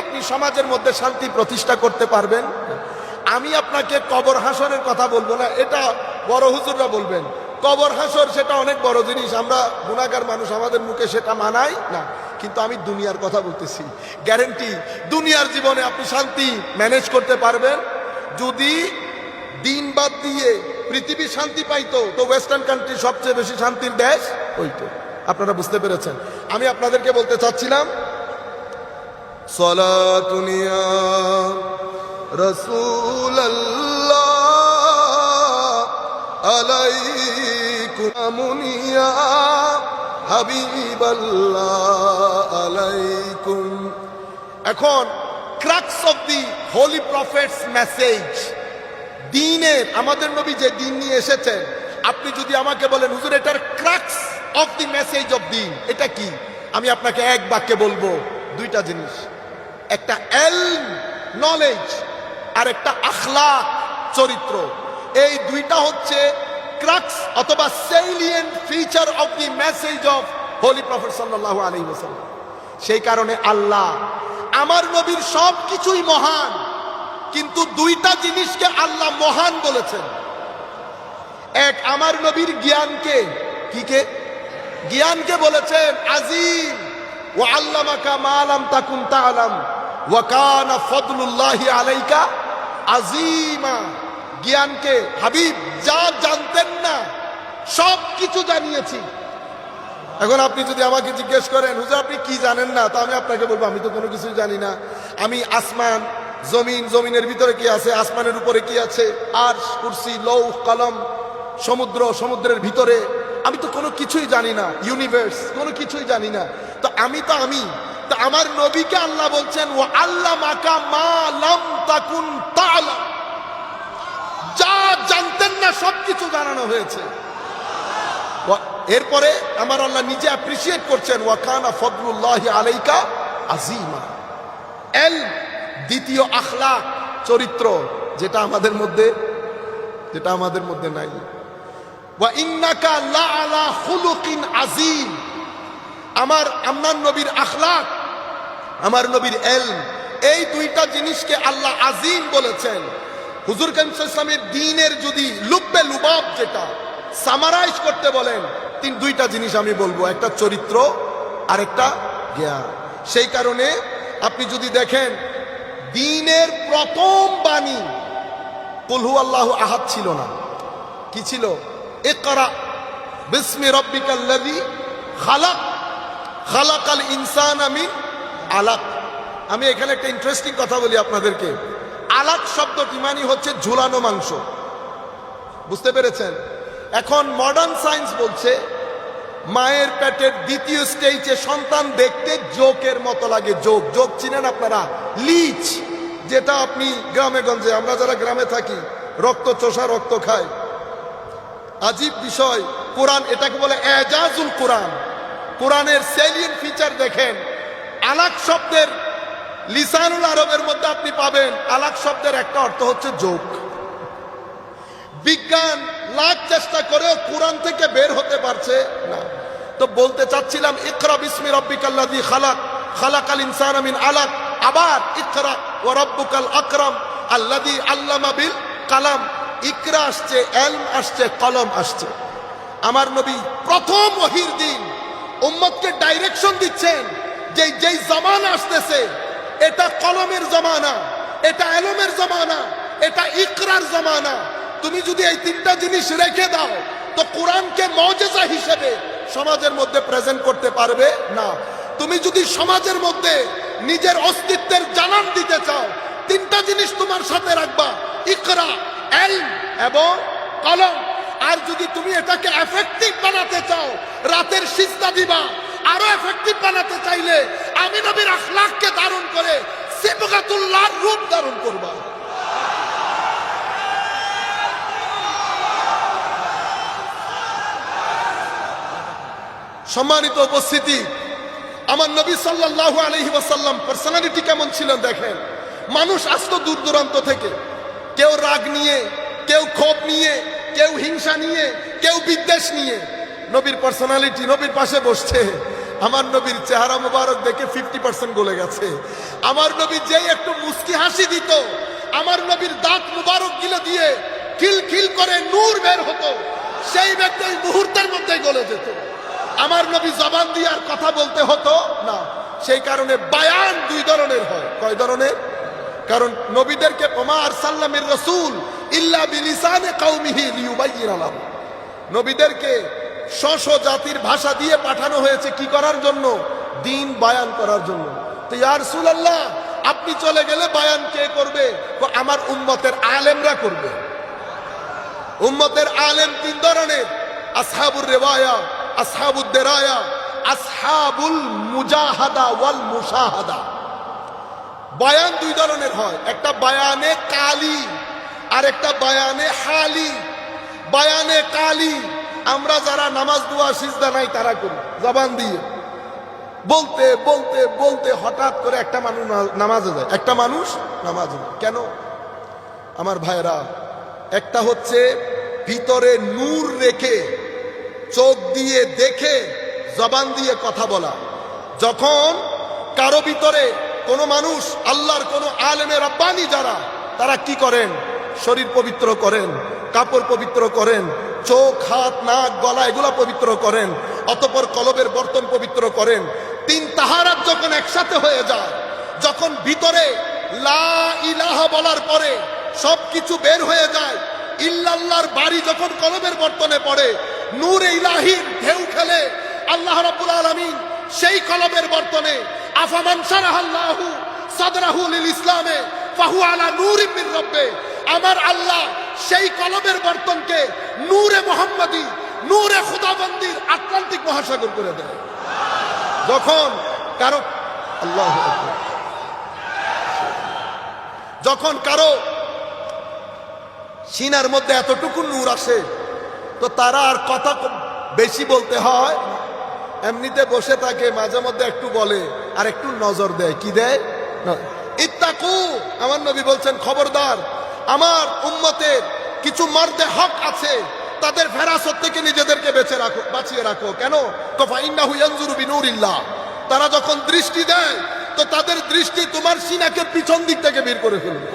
আপনি সমাজের মধ্যে শান্তি প্রতিষ্ঠা করতে পারবেন। আমি আপনাকে কবর হাসরের কথা বলবো না, এটা বড় হুজুররা বলবেন। কবর হাসর সেটা অনেক বড় জিনিস, আমরা গুনাহগার মানুষ, আমাদের মুখে সেটা মানায় না। কিন্তু আমি দুনিয়ার কথা বলতেছি। গ্যারেন্টি দুনিয়ার জীবনে আপনি শান্তি ম্যানেজ করতে পারবেন। যদি দিন বাদ দিয়ে পৃথিবী শান্তি পাইতো তো ওয়েস্টার্ন কান্ট্রি সবচেয়ে বেশি শান্তির দেশ হইতো। আপনারা বুঝতে পেরেছেন? আমি আপনাদেরকে বলতে চাচ্ছিলাম সালাতুন ইয়া রাসূলুল্লাহ আলাইকুম ইয়া হাবিবাল্লাহ আলাইকুম। এখন crux of the holy prophets message, দ্বীনের, আমাদের নবী যে দ্বীন নিয়ে এসেছেন, আপনি যদি আমাকে বলেন হুজুর এটার crux of the message of দ্বীন এটা কি, আমি আপনাকে এক বাক্যে বলবো দুইটা জিনিস, একটা এলম নলেজ আর একটা আখলাক চরিত্র। এই দুইটা হচ্ছে ক্রাক্স অথবা সেলিয়েন্ট feature of the message of holy prophet সাল্লাল্লাহু আলাইহি ওয়াসাল্লাম। সেই কারণে আল্লাহ আমার নবীর সব কিছুই মহান, কিন্তু দুইটা জিনিসকে আল্লাহ মহান বলেছেন। এক, আমার নবীর জ্ঞানকে, কিকে? জ্ঞানকে বলেছেন আজিম, ওয়া আল্লামাকা মা লাম তাকুন তা'লাম ওয়া কানা ফাদলুল্লাহি আলাইকা আজিমা। জ্ঞানকে হাবিব যা জানতেন না সব কিছু জানিয়েছি। এখন আপনি যদি আমাকে জিজ্ঞেস করেন হুজুর আপনি কি জানেন না, তা আমি আপনাকে বলবো আমি তো কোনো কিছুই জানি না। আমি আসমান, জমিন, জমিনের ভিতরে কি আছে, আসমানের উপরে কি আছে, আরশ, কুরসি, লৌহ, কলম, সমুদ্র, সমুদ্রের ভিতরে, আমি তো কোনো কিছুই জানি না। ইউনিভার্স, কোনো কিছুই জানি না। তো আমি তো আমার নবীকে আল্লাহ বলছেন ও আল্লামাকা মা লাম তাকুন তা'লাম, যা জানতেন না সবকিছু জানানো হয়েছে। এরপরে আমার আল্লাহ নিজে অ্যাপ্রিসিয়েট করছেন ওয়া কানা ফাদলুল্লাহি আলাইকা আজিমা। এল, দ্বিতীয় আখলাক চরিত্র, যেটা আমাদের মধ্যে নাই। ওয়া ইন্নাকা লা আলা খুলুকিন আযীম। আমার নবীর আখলাক, আমার নবীর এলম, এই দুইটা জিনিসকে আল্লাহ আজিম বলেছেন। হুজুর কারীম সাল্লাল্লাহু আলাইহি ওয়াসাল্লামের দ্বীনের যদি লুব্বে লুবাব, যেটা সামারাইজ করতে বলেন, দুইটা জিনিস আমি বলবো, একটা চরিত্র আর একটা জ্ঞান। সেই কারণে আপনি যদি দেখেন দ্বীনের প্রথম বাণী কুল হুয়াল্লাহু আহাদ ছিল না, কি ছিল? ইকরা বিসমি রাব্বিকাল্লাযী খালাক খালাকাল ইনসানা মিন আলাক। আমি এখানে একটা ইন্টারেস্টিং কথা বলি আপনাদেরকে। আলাক শব্দটি মানে হচ্ছে ঝুলানো মাংস, বুঝতে পেরেছেন? এখন মডার্ন সায়েন্স বলছে মায়ের পেটের দ্বিতীয় স্টেজে সন্তান দেখতে জোকের মতো লাগে। জোক, জোক চিনেন আপনারা? লিচ, যেটা আপনি গ্রামে গঞ্জে, আমরা যারা গ্রামে থাকি, রক্ত চোষা রক্ত খায়। আজীব বিষয়, কোরআন এটাকে বলে এজাজুল কোরআন। কোরআনের সেলিয়েন্ট ফিচার দেখেন। আলাক শব্দের লিসানুল আরবের মধ্যে আপনি পাবেন আলাক শব্দের একটা অর্থ হচ্ছে জোক। বিজ্ঞান লাখ চেষ্টা করেও কোরআন থেকে বের হতে পারছে না। তো বলতে চাচ্ছিলাম ইকরা বিসমি রাব্বিকাল্লাযী খালাক খালাকাল ইনসানা মিন আলাক। আবার ইকরা ওয়া রাব্বুকাল আকরাম আল্লাযী আল্লামা বিল কালাম। ইকরা আসছে, ইলম আসছে, কলম আসছে। আমার নবী প্রথম ওহীর দিন উম্মতকে ডাইরেকশন দিচ্ছেন যে যেই জামানা আসতেছে এটা কলমের জামানা, এটা ইলমের জামানা, এটা ইকরার জামানা। তুমি যদি এই তিনটা জিনিস রেখে দাও তো কোরআনকে মুজিজা হিসেবে সমাজের মধ্যে প্রেজেন্ট করতে পারবে না। তুমি যদি সমাজের মধ্যে নিজের অস্তিত্বের জানান দিতে চাও, তিনটা জিনিস তোমার সাথে রাখবা, ইকরা, ইলম এবং কলম। আর যদি তুমি এটাকে এফেক্টিভ বানাতে চাও, রাতের সিজদা দিবা। আরো এফেক্টিভ বানাতে চাইলে আমি নবীর আখলাককে ধারণ করে সিবগাতুল্লাহর রূপ ধারণ করবা। সম্মানিত উপস্থিতি, আমার নবী সাল্লাল্লাহু আলাইহি ওয়াসাল্লাম পার্সোনালিটি কেমন ছিলেন দেখেন। মানুষ আসতো দূর দূরান্ত থেকে, কেউ রাগ নিয়ে, কেউ ক্ষোভ নিয়ে, কেউ হিংসা নিয়ে, কেউ বিদ্বেষ নিয়ে। নবীর পার্সোনালিটি, নবীর পাশে বসছে, আমার নবীর চেহারা মুবারক দেখে 50% গলে গেছে। আমার নবী যেই একটু মুস্কি হাসি দিত, আমার নবীর দাঁত মুবারক গিলে দিয়ে খিলখিল করে নূর বের হতো, সেই ব্যক্তি ওই মুহূর্তের মধ্যেই গলে যেত। আমার নবী জবান দিয়ে আর কথা বলতে হতো না। সেই কারণে বায়ান দুই ধরনের হয়। কয় ধরনের? কারণ নবীদেরকে ওমা আরসালনামির রাসূল ইল্লা বিলিসানি কওমিহি লিয়ুবাইয়িনা লাহুম, নবীদেরকে স্ব জাতির ভাষা দিয়ে পাঠানো হয়েছে কি করার জন্য? দ্বীন বায়ান করার জন্য। তো ইয়া রাসূলুল্লাহ, আপনি চলে গেলে বায়ান কে করবে? আমার উম্মতের আলেমরা করবে। উম্মতের আলেম তিন ধরনের, আসহাবুর রিওয়ায়া, আসহাবুদ দিরায়া, আসহাবুল মুজাহাদা ওয়াল মুশাহাদা। বায়ান দুই ধরনের হয়, একটা বায়ানে কালি আর একটা বায়ানে হালি। বায়ানে কালি আমরা যারা নামাজ দোয়া সিজদা নাই তারা করি, জবান দিয়ে বলতে বলতে বলতে হঠাৎ করে একটা মানুষ নামাজে যায়, একটা মানুষ নামাজে যায়। কেন আমার ভাইরা? একটা হচ্ছে ভিতরে নূর রেখে চোখ দিয়ে দেখে জবান দিয়ে কথা বলা। যখন কারো ভিতরে কোনো মানুষ, আল্লাহর কোনো আলেমে রাব্বানি যারা, তারা কি করেন? শরীর পবিত্র করেন, কাপড় পবিত্র করেন, চোখ, হাত, নাক, গলা এগুলা পবিত্র করেন, অতঃপর কলবের বর্তন পবিত্র করেন। তিন তাহারাত যখন একসাথে হয়ে যায়, যখন ভিতরে লা ইলাহা বলার পরে সবকিছু বের হয়ে যায়, ইল্লাল্লাহর বাড়ি যখন কলবের বর্তনে পড়ে, নূরে ইলাহির ঢেউ খেলে, আল্লাহ রাব্বুল আলামিন সেই কলবের বর্তনে আফামান শারাহাল্লাহু সাদরাহু লিল ইসলামে ফাহু আলা নূরিম মির রাব্বে, আমার আল্লাহ সেই কলবের বর্তনকে নূরে মুহাম্মাদি, নূরে খুদাবন্দির আটলান্টিক মহাসাগর করে দেয়। যখন কারো আল্লাহু আকবার, যখন কারো সিনার মধ্যে এতটুকু নূর আসে, তো তারা আর কথা বেশি বলতে হয়, এমনিতে বসে থাকে, মাঝে মধ্যে একটু বলে আর একটু নজর দেয়। কি দেয়? ইত্তাকু। আমার নবী বলছেন খবরদার, আমার উম্মতের কিছু মর্দে হক আছে, তাদের ফেরাসত থেকে নিজেদেরকে বাঁচিয়ে রাখো। কেন? ফাইন্নাহু ইয়ানজুরু বিনূরিল্লাহ, তারা যখন দৃষ্টি দেয় তো তাদের দৃষ্টি তোমার সিনাকে পিছন দিক থেকে বের করে ফেলবে।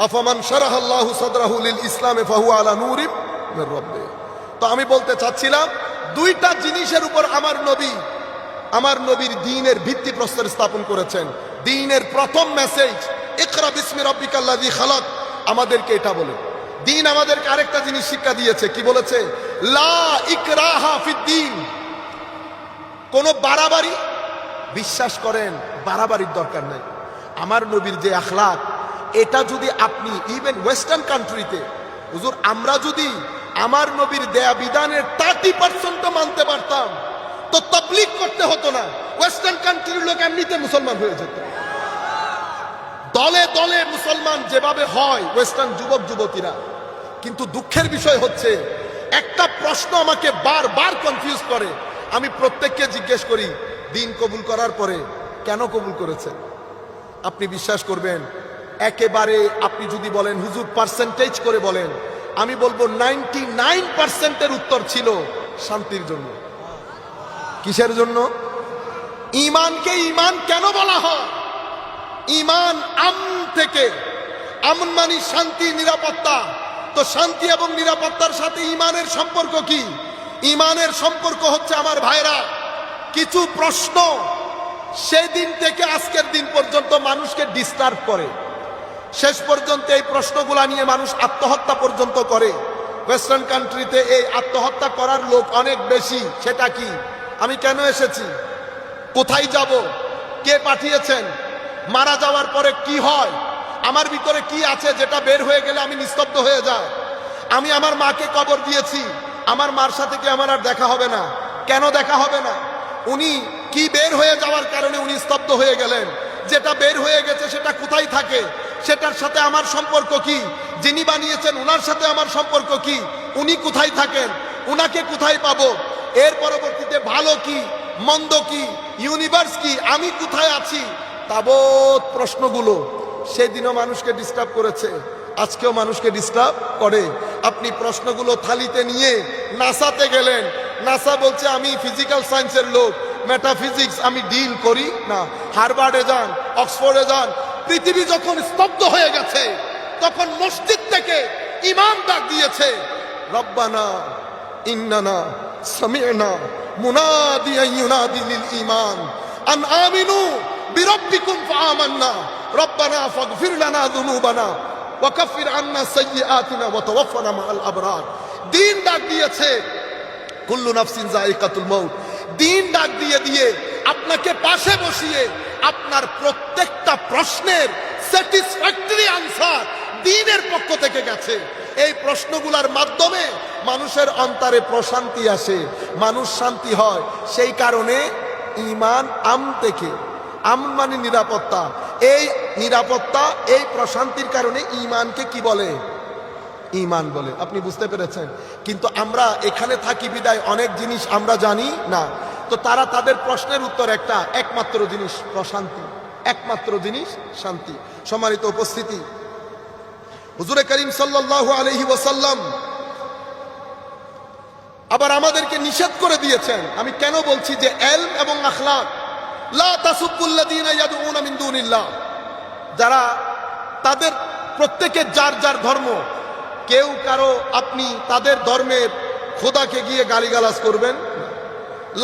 আফামান শারাহাল্লাহু সাদরাহু লিল ইসলামে ফাহুয়া আলা নূরিম মির রাব্বিহি। তো আমি বলতে চাচ্ছিলাম দুইটা জিনিসের উপর আমার নবীর দ্বীনের ভিত্তিপ্রস্তর স্থাপন করেছেন। দ্বীনের প্রথম মেসেজ ইকরা বিসমি রাব্বিকাল্লাযী খালাক, আমাদেরকে এটা বলে। দ্বীন আমাদেরকে আরেকটা জিনিস শিক্ষা দিয়েছে, কি বলেছে? লা ইকরাহা ফিদ্দীন। কোন বাড়াবাড়ি, বিশ্বাস করেন বাড়াবাড়ির দরকার নাই। আমার নবীর যে আখলাক, এটা যদি আপনি ইভেন ওয়েস্টার্ন কান্ট্রিতে, হুজুর আমরা যদি আমার নবীর দেয়া বিধানের 30% মানতে পারতাম তো তাবলীগ করতে হতো না। ওয়েস্টার্ন কান্ট্রির লোক এমনিতে মুসলমান হয়ে যেত। দলে দলে মুসলমান যেভাবে হয় ওয়েস্টার্ন যুবক যুবতীরা। কিন্তু দুঃখের বিষয় হচ্ছে একটা প্রশ্ন আমাকে বারবার কনফিউজ করে। আমি প্রত্যেককে জিজ্ঞেস করি, দিন কবুল করার পরে কেন কবুল করেছেন? আপনি বিশ্বাস করবেন, একেবারে আপনি যদি বলেন হুজুর পার্সেন্টেজ করে বলেন, আমি বলবো 99% উত্তর ছিল শান্তির জন্য। কিসের জন্য? ঈমানকে ঈমান কেন বলা হয়? ঈমান থেকে, আমন মানে শান্তি, নিরাপত্তা। তো শান্তি এবং নিরাপত্তার সাথে ঈমানের সম্পর্ক কি? ঈমানের সম্পর্ক হচ্ছে আমার ভাইরা, কিছু প্রশ্ন সেদিন থেকে আজকের দিন পর্যন্ত মানুষকে ডিস্টার্ব করে। শেষ পর্যন্ত এই প্রশ্নগুলা নিয়ে মানুষ আত্মহত্যা পর্যন্ত করে। ওয়েস্টার্ন কান্ট্রিতে এই আত্মহত্যা করার লোক অনেক বেশি। সেটা কি? আমি কেন এসেছি, কোথায় যাব, কে পাঠিয়েছেন, মারা যাওয়ার পরে কি হয়, আমার ভিতরে কি আছে যেটা বের হয়ে গেলে আমি নিস্তব্ধ হয়ে যাই। আমি আমার মাকে কবর দিয়েছি, আমার মার সাথে কি আমার আর দেখা হবে না? কেন দেখা হবে না? উনি কি বের হয়ে যাওয়ার কারণে উনি স্তব্ধ হয়ে গেলেন? যেটা বের হয়ে গেছে সেটা কোথায় থাকে, সেটার সাথে আমার সম্পর্ক কি? যিনি বানিয়েছেন উনার সাথে আমার সম্পর্ক কি? উনি কোথায় থাকেন, উনাকে কোথায় পাবো? এর পরবর্তীতে ভালো কি, মন্দ কি, ইউনিভার্স কি, আমি কোথায় আছি, তাবৎ প্রশ্নগুলো সেদিনও মানুষকে ডিস্টার্ব করেছে, আজকেও মানুষকে ডিস্টার্ব করে। আপনি প্রশ্নগুলো থালিতে নিয়ে নাসাতে গেলেন, নাসা বলছে আমি ফিজিক্যাল সায়েন্সের লোক, মেটাফিজিক্স আমি ডিল করি না। হার্ভার্ডে যান, অক্সফোর্ডে যান। পৃথিবী যখন স্তব্ধ হয়ে গেছে তখন মসজিদ থেকে ইমাম ডাক দিয়েছে, রব্বানা ইন্নানা সামি'না মুনাদিয়ান ইউনাদি লিল ঈমান আন আমিনু বিরাব্বিকুম ফাআমান্না রব্বানা ফাগফির লানা যুনুবানা ওয়া কাফির আন্না সাইয়্যাতিনা ওয়া তাওয়াফফানা মাআল আবরার। দিন ডাক দিয়েছে, কুল্লু নাফসিন যায়িকাতুল মাউত। দিন ডাক দিয়ে আপনাকে পাশে বসিয়ে আপনার প্রত্যেকটা প্রশ্নের স্যাটিসফ্যাক্টরি আনসার দ্বীনের পক্ষ থেকে গেছে। এই প্রশ্নগুলোর মাধ্যমে মানুষের অন্তরে প্রশান্তি আসে, মানুষ শান্তি হয়। সেই কারণে ঈমান থেকে, আমন মানে নিরাপত্তা, এই নিরাপত্তা, এই প্রশান্তির কারণে ঈমানকে কি বলে? ঈমান বলে। আপনি বুঝতে পেরেছেন? কিন্তু আমরা এখানে থাকি বিদায় অনেক জিনিস আমরা জানি না। তো তারা তাদের প্রশ্নের উত্তর একমাত্র জিনিস প্রশান্তি, একমাত্র জিনিস শান্তি। সম্মানিত উপস্থিতি, হুজুরে করিম সাল্লাল্লাহু আলাইহি ওয়াসাল্লাম আবার আমাদেরকে নিষেধ করে দিয়েছেন। আমি কেন বলছি যে ইলম এবং আখলাক, লা তাসুবুল্লাযীনা ইয়াদউনা মিন দুনিল্লাহ, যারা তাদের প্রত্যেকের যার যার ধর্ম, কেউ কারো আপনি তাদের ধর্মের খোদাকে গিয়ে গালিগালাজ করবেন না।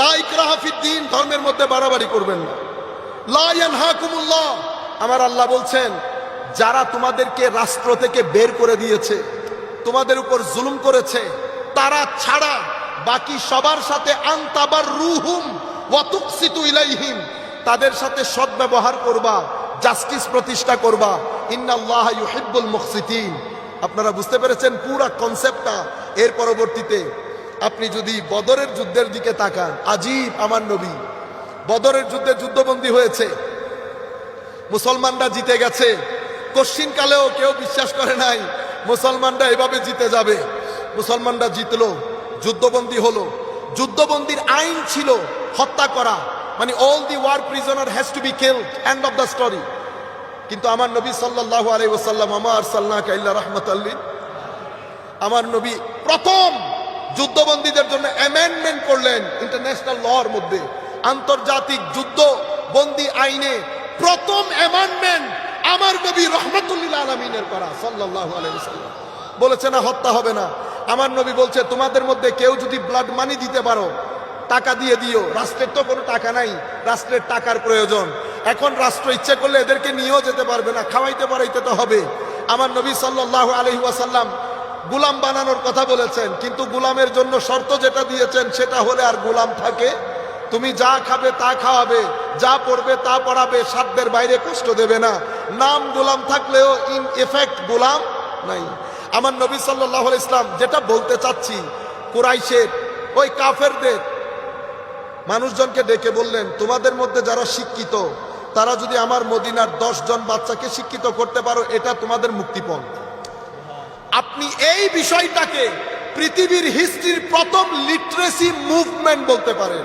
লা ইকরাহা ফিদ্দীন, ধর্মের মধ্যে বাড়াবাড়ি করবেন না। লা ইয়ানহাকুমুল্লাহ, আমার আল্লাহ বলছেন যারা তোমাদেরকে রাষ্ট্র থেকে বের করে দিয়েছে, তোমাদের উপর জুলুম করেছে, তারা ছাড়া বাকি সবার সাথে আনতাবার রুহুম ওয়া তুকসিতু ইলাইহিম, তাদের সাথে সদ্ব্যবহার করবা, জাস্টিস প্রতিষ্ঠা করবা। ইন্নাল্লাহা ইউহিব্বুল মুকসিতিন। আপনারা বুঝতে পেরেছেন পুরা কনসেপ্টটা? এর পরবর্তীতে আপনি যদি বদরের যুদ্ধের দিকে তাকান, আজীব, আমার নবী বদরের যুদ্ধে যুদ্ধবন্দী হয়েছে, মুসলমানরা জিতে গেছে। কশ্চিন কালেও কেউ বিশ্বাস করে নাই মুসলমানরা এভাবে জিতে যাবে। মুসলমানরা জিতলো, যুদ্ধবন্দী হলো। যুদ্ধবন্দীর আইন ছিল হত্যা করা, মানে all the war prisoner has to be killed, end of the story. কিন্তু আমার নবী সাল্লাল্লাহু আলাইহি ওয়াসাল্লাম, আমা আরসালনাকা ইল্লা রাহমাতাল লিল, আমার নবী প্রথম যুদ্ধবন্দীদের জন্য অ্যামেন্ডমেন্ট করলেন ইন্টারন্যাশনাল লর মধ্যে, আন্তর্জাতিক যুদ্ধবন্দী আইনে প্রথম অ্যামেন্ডমেন্ট আমার নবী রহমাতুল লিল আলামিনের করা সাল্লাল্লাহু আলাইহি ওয়াসাল্লাম। বলেছে না হত্যা হবে না। আমার নবী বলছে তোমাদের মধ্যে কেউ যদি ব্লাড মানি দিতে পারো টাকা দিয়ে দিও। রাষ্ট্রের তো কোনো টাকা নাই, রাষ্ট্রের টাকার প্রয়োজন। এখন রাষ্ট্র ইচ্ছে করলে এদেরকে নিয়েও যেতে পারবে না, খাওয়াইতে পারাইতে তো হবে। আমার নবী সাল্লাল্লাহু আলাইহি ওয়াসাল্লাম গোলাম বানানোর কথা বলেছেন, কিন্তু গোলামের জন্য শর্ত যেটা দিয়েছেন সেটা হলে আর গোলাম থাকে, তুমি যা খাবে তা খাওয়াবে, যা পড়বে তা পড়াবে, সাধ্যের বাইরে কষ্ট দেবে না। নাম গোলাম থাকলেও ইন এফেক্ট গোলাম নাই। আমার নবী সাল্লাল্লাহু আলাইহি ইসলাম যেটা বলতে চাচ্ছি, কুরাইশের ওই কাফেরদের মানুষজনকে ডেকে বললেন, তোমাদের মধ্যে যারা শিক্ষিত তারা যদি আমার মদিনার 10 জন বাচ্চাকে শিক্ষিত করতে পারো, এটা তোমাদের মুক্তিপণ। আপনি এই বিষয়টাকে পৃথিবীর হিস্ট্রির প্রথম লিটারেসি মুভমেন্ট বলতে পারেন।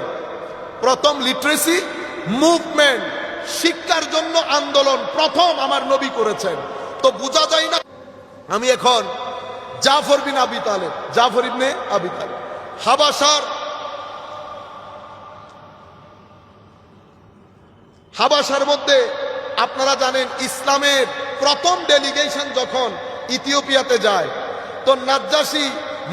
প্রথম লিটারেসি মুভমেন্ট, শিক্ষার জন্য আন্দোলন প্রথম আমার নবী করেছেন। তো বোঝা যায় না। আমি এখন জাফর বিন আবি তালেব, জাফর ইবনে আবি তালেব হাবাসার মধ্যে আপনারা জানেন ইসলামের প্রথম ডেলিগেশন যখন ইথিওপিয়াতে যায়, তো নাজ্জাশী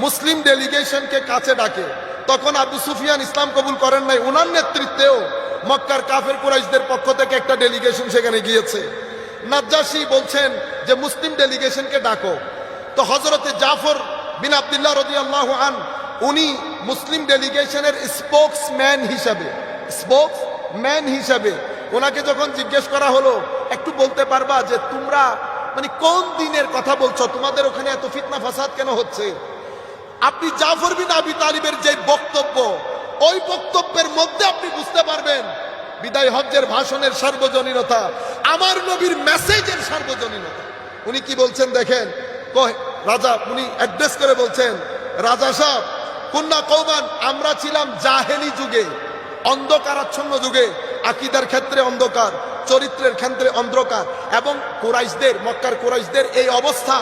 মুসলিম ডেলিগেশনকে কাছে ডাকে। তখন আবু সুফিয়ান ইসলাম কবুল করেন নাই, ওনার নেতৃত্বেও মক্কার কাফের কুরাইশদের পক্ষ থেকে একটা ডেলিগেশন সেখানে গিয়েছে। নাজ্জাশী বলছেন যে মুসলিম ডেলিগেশনকে ডাকো। তো হযরতে জাফর বিন আব্দুল্লাহ রাদিয়াল্লাহু আনহু উনি মুসলিম ডেলিগেশনের স্পোকসম্যান হিসাবে ওনাকে যখন জিজ্ঞেস করা হলো, একটু বলতে পারবা যে তোমরা মানে কোন দিনের কথা বলছো, তোমাদের ওখানে এত ফিতনা ফাসাদ কেন হচ্ছে? আপনি জাফর বিন আবি তালিবের যে বক্তব্য, ওই বক্তব্যের মধ্যে আপনি বুঝতে পারবেন বিদায় হজ্জের ভাষণের সার্বজনীনতা, আমার নবীর মেসেজের সার্বজনীনতা। উনি কি বলছেন দেখেন, রাজা উনি অ্যাড্রেস করে বলছেন, রাজা সাহেব, কুন্না কওমান, আমরা ছিলাম জাহেলি যুগে, অন্ধকারাচ্ছন্ন যুগে, আকীদার ক্ষেত্রে অন্ধকার, চরিত্রের ক্ষেত্রে অন্ধকার, এবং কুরাইশদের, মক্কার কুরাইশদের এই অবস্থা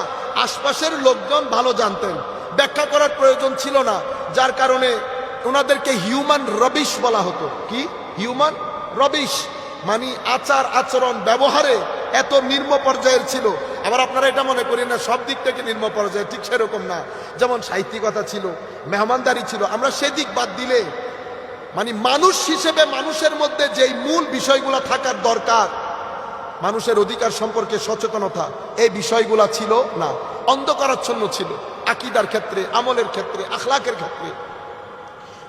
আশপাশের লোকজন ভালো জানতেন, ব্যাখ্যা করার প্রয়োজন ছিল না, যার কারণে ওনাদেরকে হিউম্যান রবিশ বলা হতো। কি হিউম্যান রবিশ মানে আচার আচরণ ব্যবহারে এত নিম্ন পর্যায়ের ছিল। আবার আপনারা এটা মনে করেন না সব দিক থেকে নিম্ন পর্যায়ে, ঠিক সেরকম না। যেমন সাহিত্যিকতা ছিল, মেহমানদারি ছিল, আমরা সেদিক বাদ দিলে মানে মানুষ হিসেবে মানুষের মধ্যে যেই মূল বিষয়গুলো থাকার দরকার, মানুষের অধিকার সম্পর্কে সচেতনতা, এই বিষয়গুলা ছিল না, অন্ধকারাচ্ছন্ন ছিল আকীদার ক্ষেত্রে, আমলের ক্ষেত্রে, আখলাকের ক্ষেত্রে।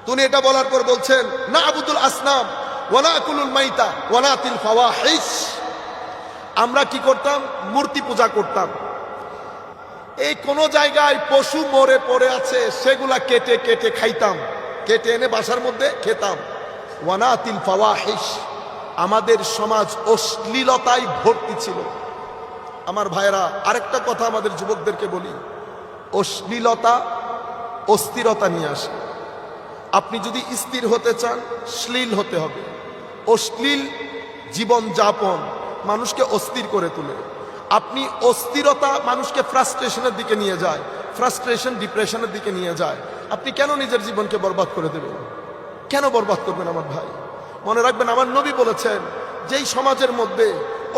তিনি এটা বলার পর বলছেন, না আবুদুল আসনাম ওয়ালা আকুলুল মাইতা ওয়ালা তিল ফাওয়াহিশ, আমরা কি করতাম? মূর্তি পূজা করতাম। এই কোন জায়গায় পশু মরে পড়ে আছে সেগুলা কেটে কেটে খাইতাম, কেটে এনে বাসার মধ্যে খেতাম। ওয়ানা তিল ফাওয়াহিশ, আমাদের সমাজ অশ্লীলতায় ভর্তি ছিল। আমার ভাইয়েরা, আরেকটা কথা আমাদের যুবকদেরকে বলি, অশ্লীলতা অস্থিরতা নিয়ে আসে। আপনি যদি স্থির হতে চান, শ্লীল হতে হবে। অশ্লীল জীবন যাপন মানুষকে অস্থির করে তোলে। আপনি অস্থিরতা মানুষকে ফ্রাস্ট্রেশনের দিকে নিয়ে যায়, ফ্রাস্ট্রেশন ডিপ্রেশনের দিকে নিয়ে যায়। আপনি কেন নিজের জীবনকে বরবাদ করে দেবেন? কেন বরবাদ করবেন আমার ভাই? মনে রাখবেন, আমার নবী বলেছেন, যেই সমাজের মধ্যে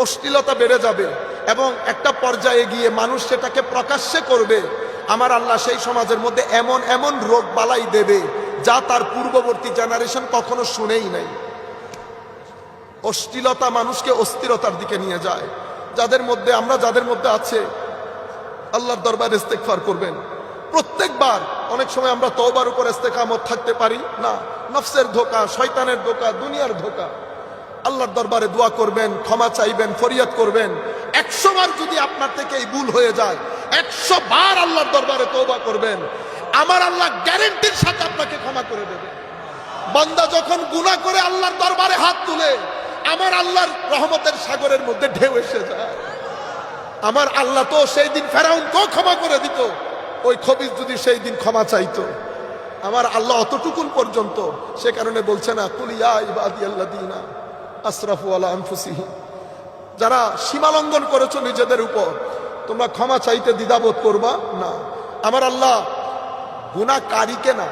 অশ্লীলতা বেড়ে যাবে এবং একটা পর্যায়ে গিয়ে মানুষ সেটাকে প্রকাশ্যে করবে, আমার আল্লাহ সেই সমাজের মধ্যে এমন এমন রোগ বালাই দেবে যা তার পূর্ববর্তী জেনারেশন কখনো শুনেই নাই। অশ্লীলতা মানুষকে অস্থিরতার দিকে নিয়ে যায়। যাদের মধ্যে আমরা যাদের মধ্যে আছে, আল্লাহর দরবারে ইস্তেগফার করবেন প্রত্যেকবার। অনেক সময় আমরা তওবার উপর ইস্তেকামত থাকতে পারি না, নফসের ধোঁকা, শয়তানের ধোঁকা, দুনিয়ার ধোঁকা। আল্লাহর দরবারে দোয়া করবেন, ক্ষমা চাইবেন, ফরিয়াদ করবেন। 100 বার যদি আপনার থেকে এই ভুল হয়ে যায়, 100 বার আল্লাহর দরবারে তওবা করবেন, আমার আল্লাহ গ্যারান্টির সাথে আপনাকে ক্ষমা করে দেবে। বান্দা যখন গুনাহ করে আল্লাহর দরবারে হাত তুলে, আমার আল্লাহর রহমতের সাগরের মধ্যে ঢেউ এসে যায়। আমার আল্লাহ তো সেই দিন ফেরাউনকেও ক্ষমা করে দিত, ওই খবিস যদি সেই দিন ক্ষমা চাইতো। আমার আল্লাহ অতটুকুন পর্যন্ত, সে কারণে বলছে না, কুল ইয়া ইবাদিয়াল্লাযীনা আসরাফু আলা আনফুসিহিম, যারা সীমালঙ্ঘন করেছো নিজেদের উপর, তোমরা ক্ষমা চাইতে দ্বিধাবোধ করবা না। আমার আল্লাহ গুনাহকারীকে না,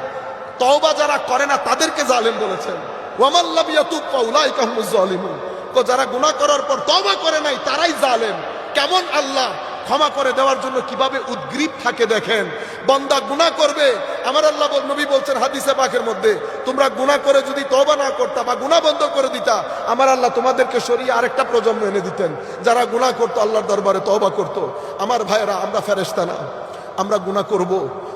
তওবা যারা করে না তাদেরকে জালেম বলেছেন। ওয়ামান লাম ইয়াতুব ফাউলাইকা হুমুজ জালিমুন, তো যারা গুনাহ করার পর তওবা করে নাই তারাই জালেম। কেমন আল্লাহ? ক্ষমা করে দেওয়ার জন্য কিভাবে উদ্গ্রীব থাকে দেখেন। বান্দা গুনাহ করবে, আমার আল্লাহ নবী বলছেন হাদিসে পাকের মধ্যে, তোমরা গুনাহ করে যদি তওবা না করতা বা গুনাহ বন্ধ করে দিতা, আমার আল্লাহ তোমাদেরকে সরিয়ে আরেকটা প্রজন্ম এনে দিতেন যারা গুনাহ করতো, আল্লাহর দরবারে তওবা করতো। আমার ভাইয়েরা, আমরা ফেরেশতা না, আমরা গুনাহ করব।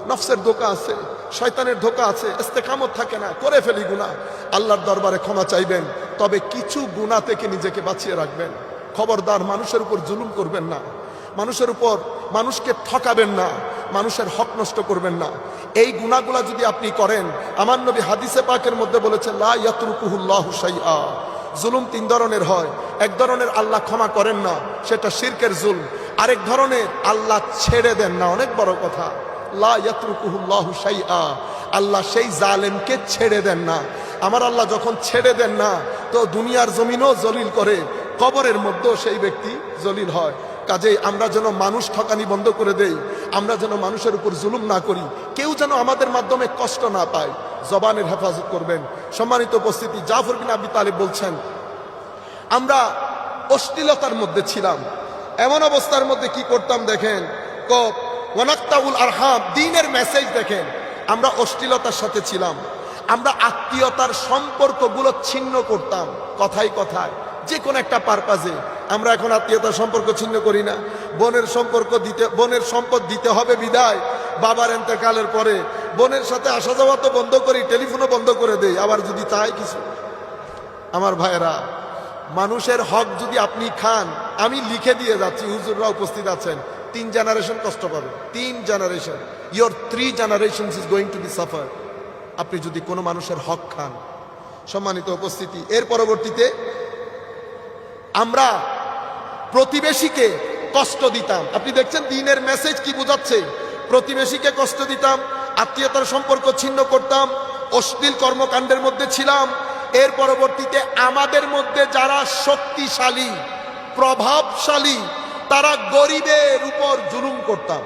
নফসের ধোঁকা আছে, শয়তানের ধোঁকা আছে, ইস্তেকামত থাকে না, করে ফেলি গুনাহ। আল্লাহর দরবারে ক্ষমা চাইবেন, তবে কিছু গুনাহ থেকে নিজেকে বাঁচিয়ে রাখবেন। খবরদার মানুষের উপর জুলুম করবেন না, মানুষের উপর মানুষকে ঠকাবেন না, মানুষের হক নষ্ট করবেন না। এই গুনাহগুলা যদি আপনি করেন, আমার নবী হাদিসে পাকের মধ্যে বলেছেন লা ইয়াতরুকুহুল্লাহু শাইআ। জুলুম তিন ধরনের হয়। এক ধরনের আল্লাহ ক্ষমা করেন না, সেটা শিরকের জুলম। আরেক ধরনের আল্লাহ ছেড়ে দেন না, অনেক বড় কথা। লা ইয়াতরুকুহুল্লাহু শাইআ, আল্লাহ সেই জালেমকে ছেড়ে দেন না। আমার আল্লাহ যখন ছেড়ে দেন না, তো দুনিয়ার জমিনও জলিল করে, কবরের মধ্যেও সেই ব্যক্তি জলিল হয়। কাজেই আমরা যেন মানুষ ঠকানি বন্ধ করে দেই, আমরা যেন মানুষের উপর জুলুম না করি, কেউ যেন আমাদের মাধ্যমে কষ্ট না পায়। জবানের হেফাজত করবেন। সম্মানিত উপস্থিতি, জাফর বিন আবি তালিব বলছেন, আমরা অশ্লীলতার মধ্যে ছিলাম। এমন অবস্থার মধ্যে কি করতাম দেখেন, ওয়ানাক্তাউল আরহাম, দ্বীনের মেসেজ দেখেন। আমরা অশ্লীলতার সাথে ছিলাম, আমরা আত্মীয়তার সম্পর্কগুলো ছিন্ন করতাম কথায় কথায়, যে কোনো একটা পারপাজে। আমরা এখন আত্মীয়তার সম্পর্ক ছিন্ন করি না। বোনের সম্পর্ক দিতে, বোনের সম্পদ দিতে হবে বিদায়, বাবার এতেকালের পরে বোনের সাথে আসা যাওয়া তো বন্ধ করি, টেলিফোনও বন্ধ করে দেই, আবার যদি তাই কিছু। আমার ভাইয়েরা, মানুষের হক যদি আপনি খান, আমি লিখে দিয়ে যাচ্ছি, হুজুররা উপস্থিত আছেন, 3 জেনারেশন কষ্ট পাবে। 3 generation, your 3 generations is going to be suffer, আপনি যদি কোনো মানুষের হক খান। সম্মানিত উপস্থিতি, এর পরবর্তীতে আমরা প্রতিবেশীকে কষ্ট দিতাম। আপনি দেখছেন দ্বীনের মেসেজ কি বোঝাচ্ছে। প্রতিবেশীকে কষ্ট দিতাম, আত্মীয়তার সম্পর্ক ছিন্ন করতাম, অশ্লীল কর্মকাণ্ডের মধ্যে ছিলাম। এর পরবর্তীতে আমাদের মধ্যে যারা শক্তিশালী, প্রভাবশালী, তারা গরিবের উপর জুলুম করতাম।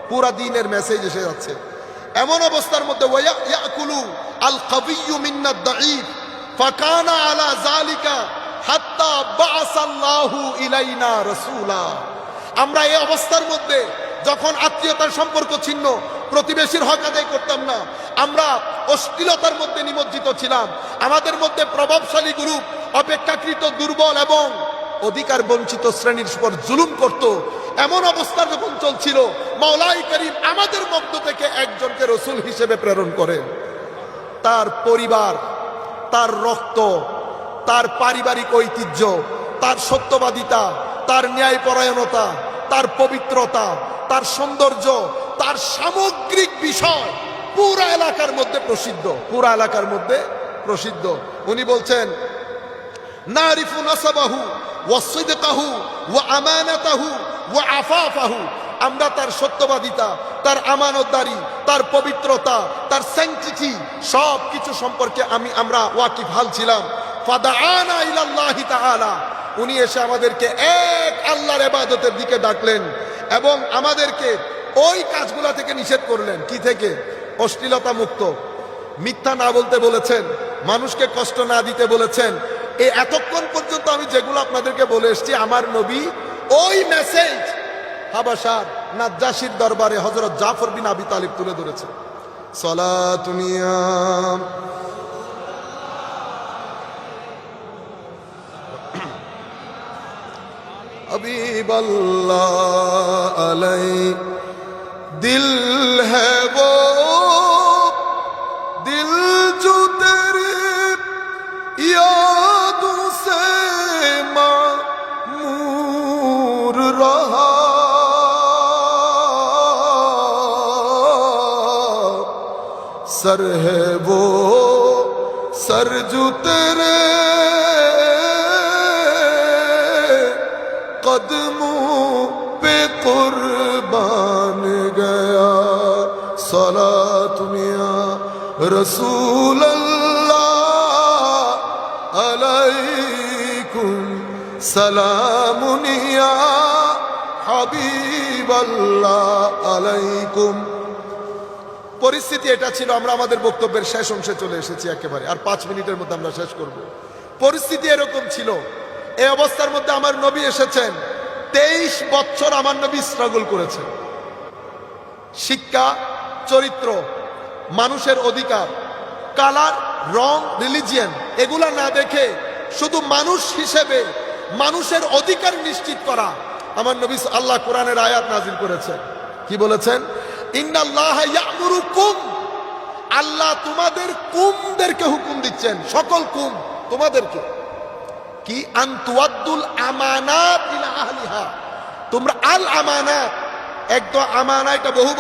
পুরা দ্বীনের মেসেজ এসে যাচ্ছে। এমন অবস্থার মধ্যে ওয়ায়াকুলু আল কাবিয়্যু মিন্নাদ দাঈফ ফাকানা আলা যালিকা হাত্তা বাআসাল্লাহু ইলাইনা রাসূলা। আমরা এই অবস্থার মধ্যে যখন আত্মীয়তার সম্পর্ক ছিন্ন, প্রতিবেশীর হক আদায় করতাম না, আমরা অশ্লীলতার মধ্যে নিমজ্জিত ছিলাম, আমাদের মধ্যে প্রভাবশালী গ্রুপ অপেক্ষাকৃত দুর্বল এবং অধিকার বঞ্চিত শ্রেণীর উপর জুলুম করত। এমন অবস্থা যখন চলছিল, মাওলাই করিম আমাদের মধ্য থেকে একজনকে রসুল হিসেবে প্রেরণ করেন। তার পরিবার, তার রক্ত, তার পারিবারিক ঐতিহ্য, তার সত্যবাদিতা, তার ন্যায়পরায়ণতা, তার পবিত্রতা, তার সৌন্দর্য, তার সামগ্রিক বিষয় পুরা এলাকার মধ্যে প্রসিদ্ধ, পুরা এলাকার মধ্যে প্রসিদ্ধ। উনি বলছেন, নারিফু নাসাবাহু ওয়া সিদকাহু ওয়া আমানাতাহু ওয়া আফাফাহু, আমরা তার সত্যবাদিতা, তার আমানতদারি, তার পবিত্রতা, তার স্যাংটিটি সব কিছু সম্পর্কে আমরা ওয়াকিফহাল ছিলাম। ফাদাআনা ইলাল্লাহি তাআলা, উনি এসে আমাদেরকে এক আল্লাহর ইবাদতের দিকে ডাকলেন এবং আমাদেরকে ওই কাজগুলা থেকে নিষেধ করলেন। কি থেকে? অশ্লীলতা মুক্ত, মিথ্যা না বলতে বলেছেন, মানুষকে কষ্ট না দিতে বলেছেন। এই এতক্ষণ পর্যন্ত আমি যেগুলো আপনাদেরকে বলে এসেছি, আমার নবী ওই মেসেজ হাবাসার নাজ্জাশীর দরবারে হযরত জাফর বিন আবি তালিব তুলে ধরেছে। সালাতুনিয়া हबीबल्लाह अलई दिल है वो दिल जो तेरे यादों से मामूर रहा, सर है वो सर जो तेरे कदमों पे कुर्बान गया। सलात मिया रसूल अल्लाह अलैकुम सलामुनिया হাবিব আল্লাহ আলাইকুম। পরিস্থিতি এটা ছিল, আমরা আমাদের বক্তব্যের শেষ অংশে চলে এসেছি একেবারে, আর 5 মিনিটের মধ্যে আমরা শেষ করব। পরিস্থিতি এরকম ছিল। এই অবস্থার মধ্যে আমার নবী এসেছেন, 23 বছর আমার নবী স্ট্রাগল করেছেন। শিক্ষা, চরিত্র, মানুষের অধিকার, কালার, রং, রিলিজিয়ন এগুলা না দেখে শুধু মানুষ হিসেবে মানুষের অধিকার নিশ্চিত করা আমার নবী আল্লাহ কোরআনের আয়াত নাজিল করেছেন। কি বলেছেন? ইন্নাল্লাহা ইয়া'মুরুকুম, আল্লাহ তোমাদের কুমদেরকে হুকুম দিচ্ছেন, সকল কুম তোমাদেরকে, কি আনতুয়াদ্দুল আমানাত ইলা আহলিহা, তোমরা আল আমানাত, একদম আমানা এটা বহু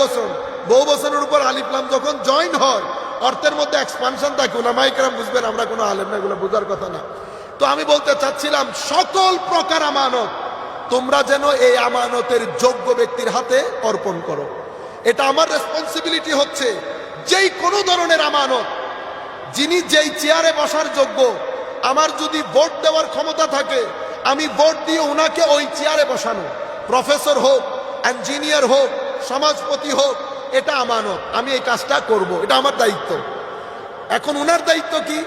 বছরের উপর আলিফ লাম যখন জয়েন হয় অর্থের মধ্যে এক্সপানশন থাকে। উলামায়ে কেরাম বুঝবেন, আমরা কোনো আলেম না, এগুলো বোঝার কথা না। তো আমি বলতে চাচ্ছিলাম সকল প্রকার আমানত তোমরা যেন এই আমানতের যোগ্য ব্যক্তির হাতে অর্পণ করো। এটা আমার রেসপন্সিবিলিটি হচ্ছে, যেই কোনো ধরনের আমানত, যিনি যেই চেয়ারে বসার যোগ্য, আমার যদি ভোট দেওয়ার ক্ষমতা থাকে আমি ভোট দিয়ে ওনাকে ওই চেয়ারে বসানো, প্রফেসর হোক, ইঞ্জিনিয়ার হোক, সমাজপতি হোক, এটা আমানত, আমি এই কাজটা করব, এটা আমার দায়িত্ব। এখন ওনার দায়িত্ব কি?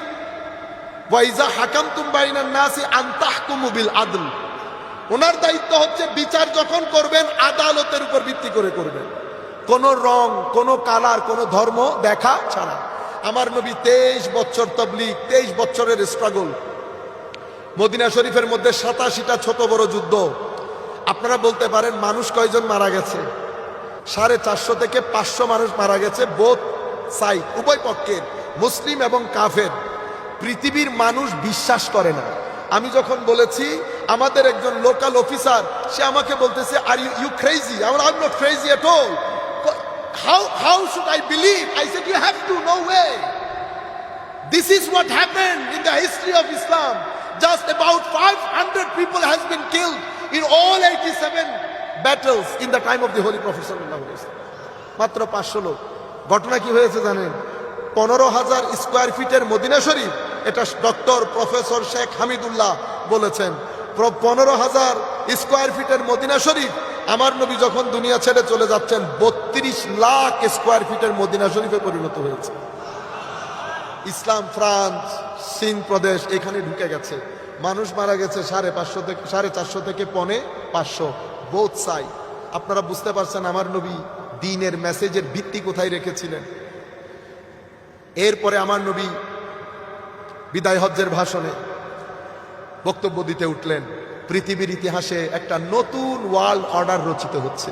ওয়াইজা হাকামতুম বাইনান নাসি আন তাহকুমু বিল আদল, ওনার দায়িত্ব হচ্ছে বিচার যখন করবেন আদালতের উপর ভিত্তি করে করবেন, কোন রং, কোন কালার, কোন ধর্ম দেখা ছাড়া। আমার নবী 23 বছর তবলিগ, 23 বছরের স্ট্রাগল, মদিনা শরীফের মধ্যে 87টা ছোট বড় যুদ্ধ। আপনারা বলতে পারেন মানুষ কয়জন মারা গেছে? 450 থেকে 500 মানুষ মারা গেছে, বোথ সাইড, উভয় পক্ষের, মুসলিম এবং কাফের। পৃথিবীর মানুষ বিশ্বাস করে না। আমি যখন বলেছি, আমাদের একজন লোকাল অফিসার, সে আমাকে বলতেছে, are you crazy? I am not crazy at all. How should I believe? I said, you have to, no way. This is what happened in the history of Islam. Just about 500 people has been killed in all 87 battles in the time of the Holy Prophet sallallahu alaihi wasallam. মাত্র 500 লোক। ঘটনা কি হয়েছে জানেন? 15,000 square ফিটের Medina শরীফ, এটা doctor professor Sheikh Hamidullah বলেছেন, 15,000 square ফিটের মদিনা শরীফ আমার নবী যখন দুনিয়া ছেড়ে চলে যাচ্ছেন 32 লাখ স্কয়ার ফিটের মদিনা শরীফে পরিণত হয়েছে। ইসলাম ফ্রান্স, চীন প্রদেশ এখানে ঢুকে গেছে। মানুষ মারা গেছে 550 থেকে 450 থেকে 550, বোথ সাইড। আপনারা বুঝতে পারছেন আমার নবী দ্বীনের মেসেজের ভিত্তি কোথায় রেখেছিলেন। এরপরে আমার নবী বিদায় হজ্জের ভাষণে বক্তব্য দিতে উঠলেন, পৃথিবীর ইতিহাসে একটা নতুন ওয়ার্ল্ড অর্ডার রচিত হচ্ছে,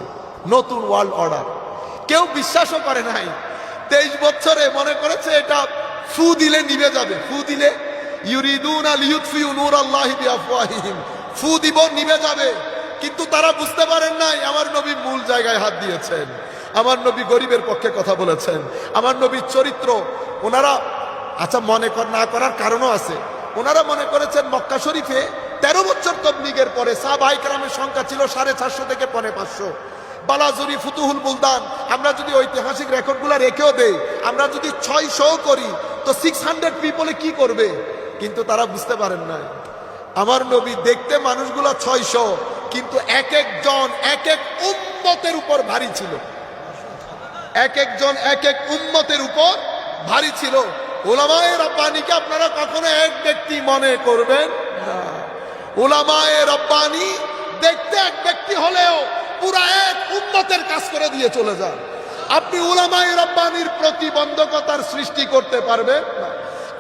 নতুন ওয়ার্ল্ড অর্ডার। কেউ বিশ্বাসও করে নাই। 23 বছরে মনে করেছে এটা ফু দিলে নিভে যাবে, ফু দিলে ইউরিদুনা লিইউতফিউ নূরাল্লাহি বিআফওয়াহিহিম, ফু দিব নিভে যাবে। কিন্তু তারা বুঝতে পারেন নাই আমার নবী মূল জায়গায় হাত দিয়েছেন। আমার নবী গরিবের পক্ষে কথা বলেছেন। আমার নবীর চরিত্র ওনারা, আচ্ছা মনে না করার কারণও আছে, ওনারা মনে করেছেন মক্কা শরীফে 13 বছর তবলিগের পরে সাহাবায়ে কেরামের সংখ্যা ছিল 450 থেকে 550। বালাজুরি, ফুতুহুল বুলদান, আমরা যদি ঐতিহাসিক রেকর্ডগুলো রেখেও দেই, আমরা যদি 600 করি তো 600 পিপলে কি করবে? কিন্তু তারা বুঝতে পারেন না আমার নবী দেখতে মানুষগুলো 600, কিন্তু এক একজন এক এক উম্মতের উপর ভারী ছিল, এক একজন এক এক উম্মতের উপর ভারী ছিল। উলামায়ে রাব্বানীকে আপনারা কখনো এক ব্যক্তি মনে করবেন না। উলামায়ে রাব্বানী দেখতে এক ব্যক্তি হলেও পুরা এক উম্মতের কাজ করে দিয়ে চলে যান। আপনি উলামায়ে রাব্বানীর প্রতিবন্ধকতার সৃষ্টি করতে পারবেন না,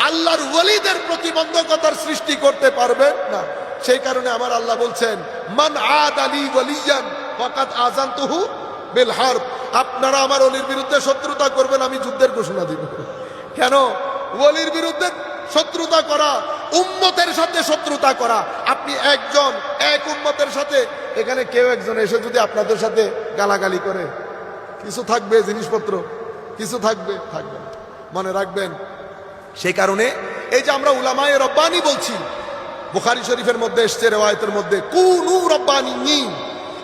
আল্লাহর ওয়ালিদের প্রতিবন্ধকতার সৃষ্টি করতে পারবেন না। সেই কারণে আমার আল্লাহ বলছেন, মান আদ আলী ওয়ালিয়ান ফাকাদ আযানতুহু বিল হারব, আপনারা আমার ওলির বিরুদ্ধে শত্রুতা করবেন, আমি যুদ্ধের ঘোষণা দিব। কেন? ওলির বিরুদ্ধে শত্রুতা করা, উম্মতের সাথে শত্রুতা করা। আপনি একজন এক উম্মতের সাথে, এখানে কেউ একজন এসে যদি আপনাদের সাথে গালাগালি করে, কিছু থাকবে জিনিসপত্র, কিছু থাকবে থাকবে না, মনে রাখবেন। সেই কারণে এই যে আমরা উলামায়ে রব্বানী বলছি, বুখারী শরীফের মধ্যে এসছে রিওয়ায়াতের মধ্যে, কুনু রব্বানিয়িন,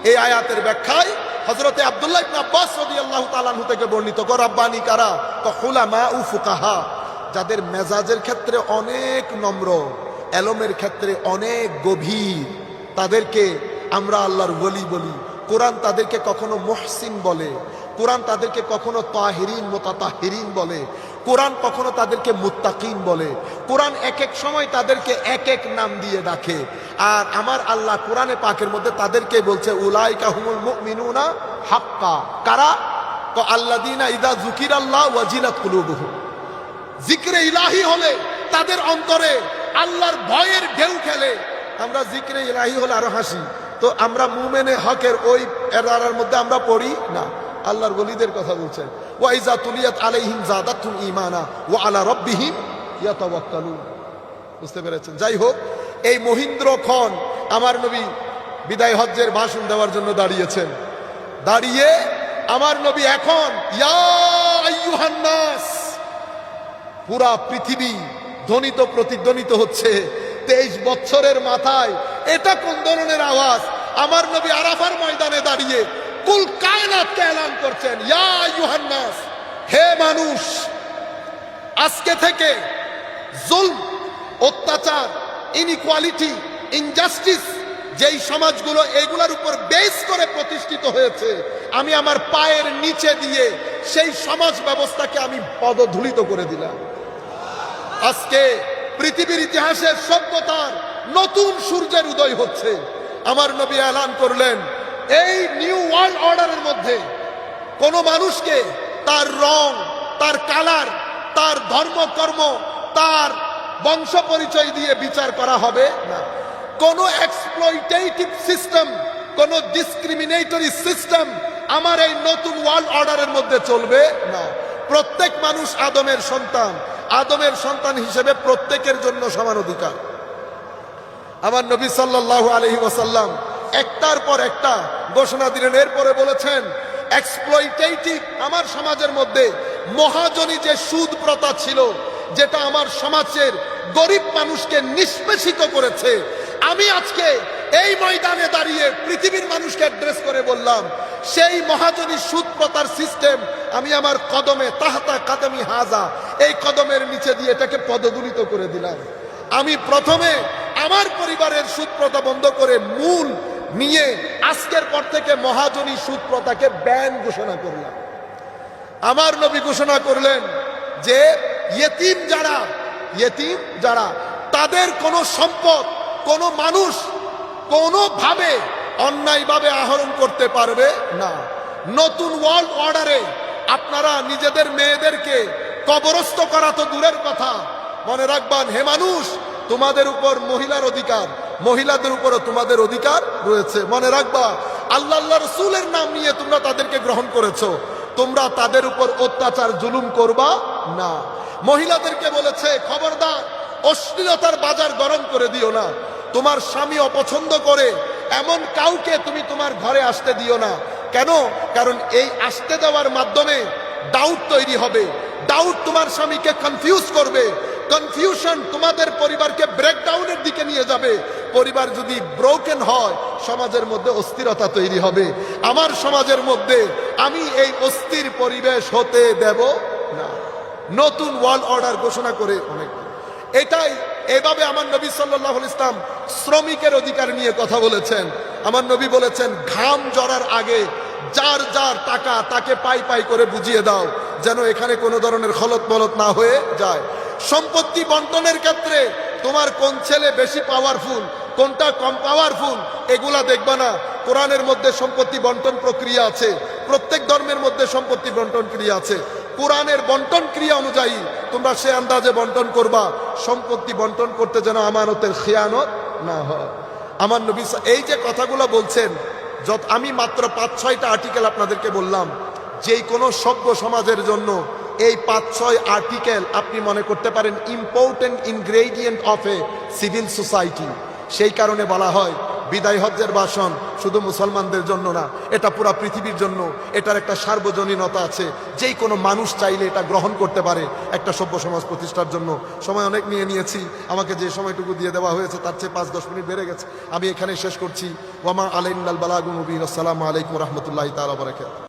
এই আয়াতের ব্যাখ্যায় হযরতে আব্দুল্লাহ ইবনে আব্বাস রাদিয়াল্লাহু তাআলা আনহু থেকে বর্ণিত, রব্বানী কারা? তো উলামা ও ফুকাহা, যাদের মেজাজের ক্ষেত্রে অনেক নম্র, এলমের ক্ষেত্রে অনেক গভীর, তাদেরকে আমরা আল্লাহর ওলি বলি। কোরআন তাদেরকে কখনো মুহসিন বলে, কোরআন তাদেরকে কখনো তাহিরিন মুতাতাহিরিন বলে, কোরআন কখনো তাদেরকে মুত্তাকিন বলে, কোরআন এক এক সময় তাদেরকে এক এক নাম দিয়ে ডাকে। আর আমার আল্লাহ কোরআনে পাকের মধ্যে তাদেরকে বলছে উলাইকা হুমুল মুমিনুনা হাক্কা। কারা? তো আল্লাযীনা ইযা যুকিরাল্লাহু ওয়াজিলাত কুলুবুহুম, জিকরে ইলাহি হলে তাদের অন্তরে আল্লাহর ভয়ের ঢেউ খেলে। আমরা জিকরে ইলাহি হলে আরো হাসি, তো আমরা মুমিনে হকের ওই এরার মধ্যে আমরা পড়ি না। আল্লাহর ওলিদের কথা বলছেন, ওয়া ইযা তুলিয়াত আলাইহিম যাদাতুহুম ঈমানা ওয়া আলা রাব্বিহিম ইয়াতাওয়াক্কালুন। বুঝতে পেরেছেন? যাই হোক, এই মহিন্দ্রক্ষণ আমার নবী বিদায় হজ্জের ভাষণ দেওয়ার জন্য দাঁড়িয়েছেন। দাঁড়িয়ে আমার নবী এখন ইয়া আইয়ুহান নাস, পুরা পৃথিবী ধ্বনিত প্রতিধ্বনিত হচ্ছে। 23 বছরের মাথায় এটা কোন ধরনের আওয়াজ? আমার নবী আরাফার ময়দানে দাঁড়িয়ে কুল কায়নাতকে এলান করছেন, ইয়া আইয়ুহান নাস, হে মানুষ, আজকে থেকে জুলম, অত্যাচার, ইনইকুয়ালিটি, ইনজাস্টিস যেই সমাজগুলো এগুলোর উপর বেস করে প্রতিষ্ঠিত হয়েছে, আমি আমার পায়ের নিচে দিয়ে সেই সমাজ ব্যবস্থাকে আমি পদধূলিত করে দিলাম। আজকে পৃথিবীর ইতিহাসের সভ্যতার নতুন সূর্যের উদয় হচ্ছে। আমার নবী এলান করলেন, এই নিউ ওয়ার্ল্ড অর্ডারের মধ্যে কোন মানুষকে তার রং, তার কালার, তার ধর্মকর্ম, তার বংশ পরিচয় দিয়ে বিচার করা হবে না। কোন এক্সপ্লয়টেটিভ সিস্টেম, কোন ডিসক্রিমিনেটরি সিস্টেম আমার এই নতুন ওয়ার্ল্ড অর্ডারের মধ্যে চলবে না। প্রত্যেক মানুষ আদমের সন্তান, আদমের সন্তান হিসেবে প্রত্যেকের জন্য সমান অধিকার। আমার নবী সাল্লাল্লাহু আলাইহি ওয়াসাল্লাম একটার পর একটা ঘোষণা দিলেন। এরপরে বলেছেন, এক্সপ্লয়টেটিভ, আমার সমাজের মধ্যে মহাজনী যে সুদ প্রথা ছিল, যেটা আমার সমাজের গরিব মানুষকে নিষ্পেষিত করেছে, আমি আজকে এই ময়দানে দাঁড়িয়ে পৃথিবীর মানুষকে অ্যাড্রেস করে বললাম, সেই মহাজনী সুদ প্রথার সিস্টেম আমি আমার কদমে, তাহতা কাদামি হাজা, এই কদমের নিচে দিয়ে এটাকে পদদলিত করে দিলাম। আমি প্রথমে আমার পরিবারের সুদ প্রথা বন্ধ করে মূল নিয়ে আজকের পর থেকে মহাজনী সুদ প্রথাকে ব্যান ঘোষণা করলাম। আমার নবী ঘোষণা করলেন যে ইয়েতিম যারা তাদের কোনো সম্পদ কোনো মানুষ কোনোভাবে অন্যায়ভাবে আহরণ করতে পারবে না। নতুন ওয়ার্ল্ড অর্ডারে আপনারা নিজেদের মেয়েদেরকে কবরস্থ করা তো দূরের কথা, মনে রাখবেন হে মানুষ, তোমাদের উপর মহিলার অধিকার, মহিলাদের উপরও তোমাদের অধিকার রয়েছে। মনে রাখবা, আল্লাহ রাসূলের নাম নিয়ে তোমরা তাদেরকে গ্রহণ করেছো, তোমরা তাদের উপর অত্যাচার জুলুম করবা না। মহিলাদেরকে বলেছে, খবরদার অশ্লীলতার বাজার গরম করে দিও না। তোমার স্বামী অপছন্দ করে এমন কাউকে তুমি তোমার ঘরে আসতে দিও না। কেন? কারণ এই আসতে দেওয়ার মাধ্যমে ডাউট তৈরি হবে, ডাউট তোমার স্বামীকে কনফিউজ করবে, কনফিউশন তোমাদের পরিবারকে ব্রেকডাউনের দিকে নিয়ে যাবে। পরিবার যদি ব্রোকেন হয়, সমাজের মধ্যে অস্থিরতা তৈরি হবে। আমার সমাজের মধ্যে আমি এই অস্থির পরিবেশ হতে দেব না। নতুন ওয়ার্ল্ড অর্ডার ঘোষণা করে অনেক, এটাই এভাবে আমার নবী সাল্লাল্লাহু আলাইহি ওয়াসাল্লাম শ্রমিকের অধিকার নিয়ে কথা বলেছেন। আমার নবী বলেছেন, ঘাম ঝরার আগে যার যার টাকা তাকে পাই পাই করে বুঝিয়ে দাও, যেন এখানে কোনো ধরনের খলত মলত না হয়ে যায়। সম্পত্তি বন্টনের ক্ষেত্রে তোমার কোন ছেলে বেশি পাওয়ারফুল, কোনটা কম পাওয়ারফুল, এগুলা দেখবা না। কোরআনের মধ্যে সম্পত্তি বন্টন প্রক্রিয়া আছে, প্রত্যেক ধর্মের মধ্যে সম্পত্তি বন্টন ক্রিয়া আছে। কোরআনের বন্টন ক্রিয়া অনুযায়ী তোমরা সে আন্দাজে বন্টন করবা, সম্পত্তি বন্টন করতে যেন আমানতের খেয়ানত না হয়। আমার নবী এই যে কথাগুলো বলছেন, আমি মাত্র 5-6টা আর্টিকেল আপনাদেরকে বললাম, যেই কোনো সভ্য সমাজের জন্য এই 5-6 আর্টিকেল আপনি মনে করতে পারেন important ingredient of A civil society. সেই কারণে বলা হয়, বিদায় হজ্জের ভাষণ শুধু মুসলমানদের জন্য না, এটা পুরা পৃথিবীর জন্য। এটার একটা সার্বজনীনতা আছে, যেই কোনো মানুষ চাইলে এটা গ্রহণ করতে পারে একটা সভ্য সমাজ প্রতিষ্ঠার জন্য। সময় অনেক নিয়েছি, আমাকে যে সময়টুকু দিয়ে দেওয়া হয়েছে তার চেয়ে 5-10 মিনিট বেড়ে গেছে। আমি এখানে শেষ করছি। ওয়ামা আলাইনাল বালাগুল মুবিন। আসসালামু আলাইকুম ওয়া রাহমাতুল্লাহি তাআলা ওয়া বারাকাতুহু।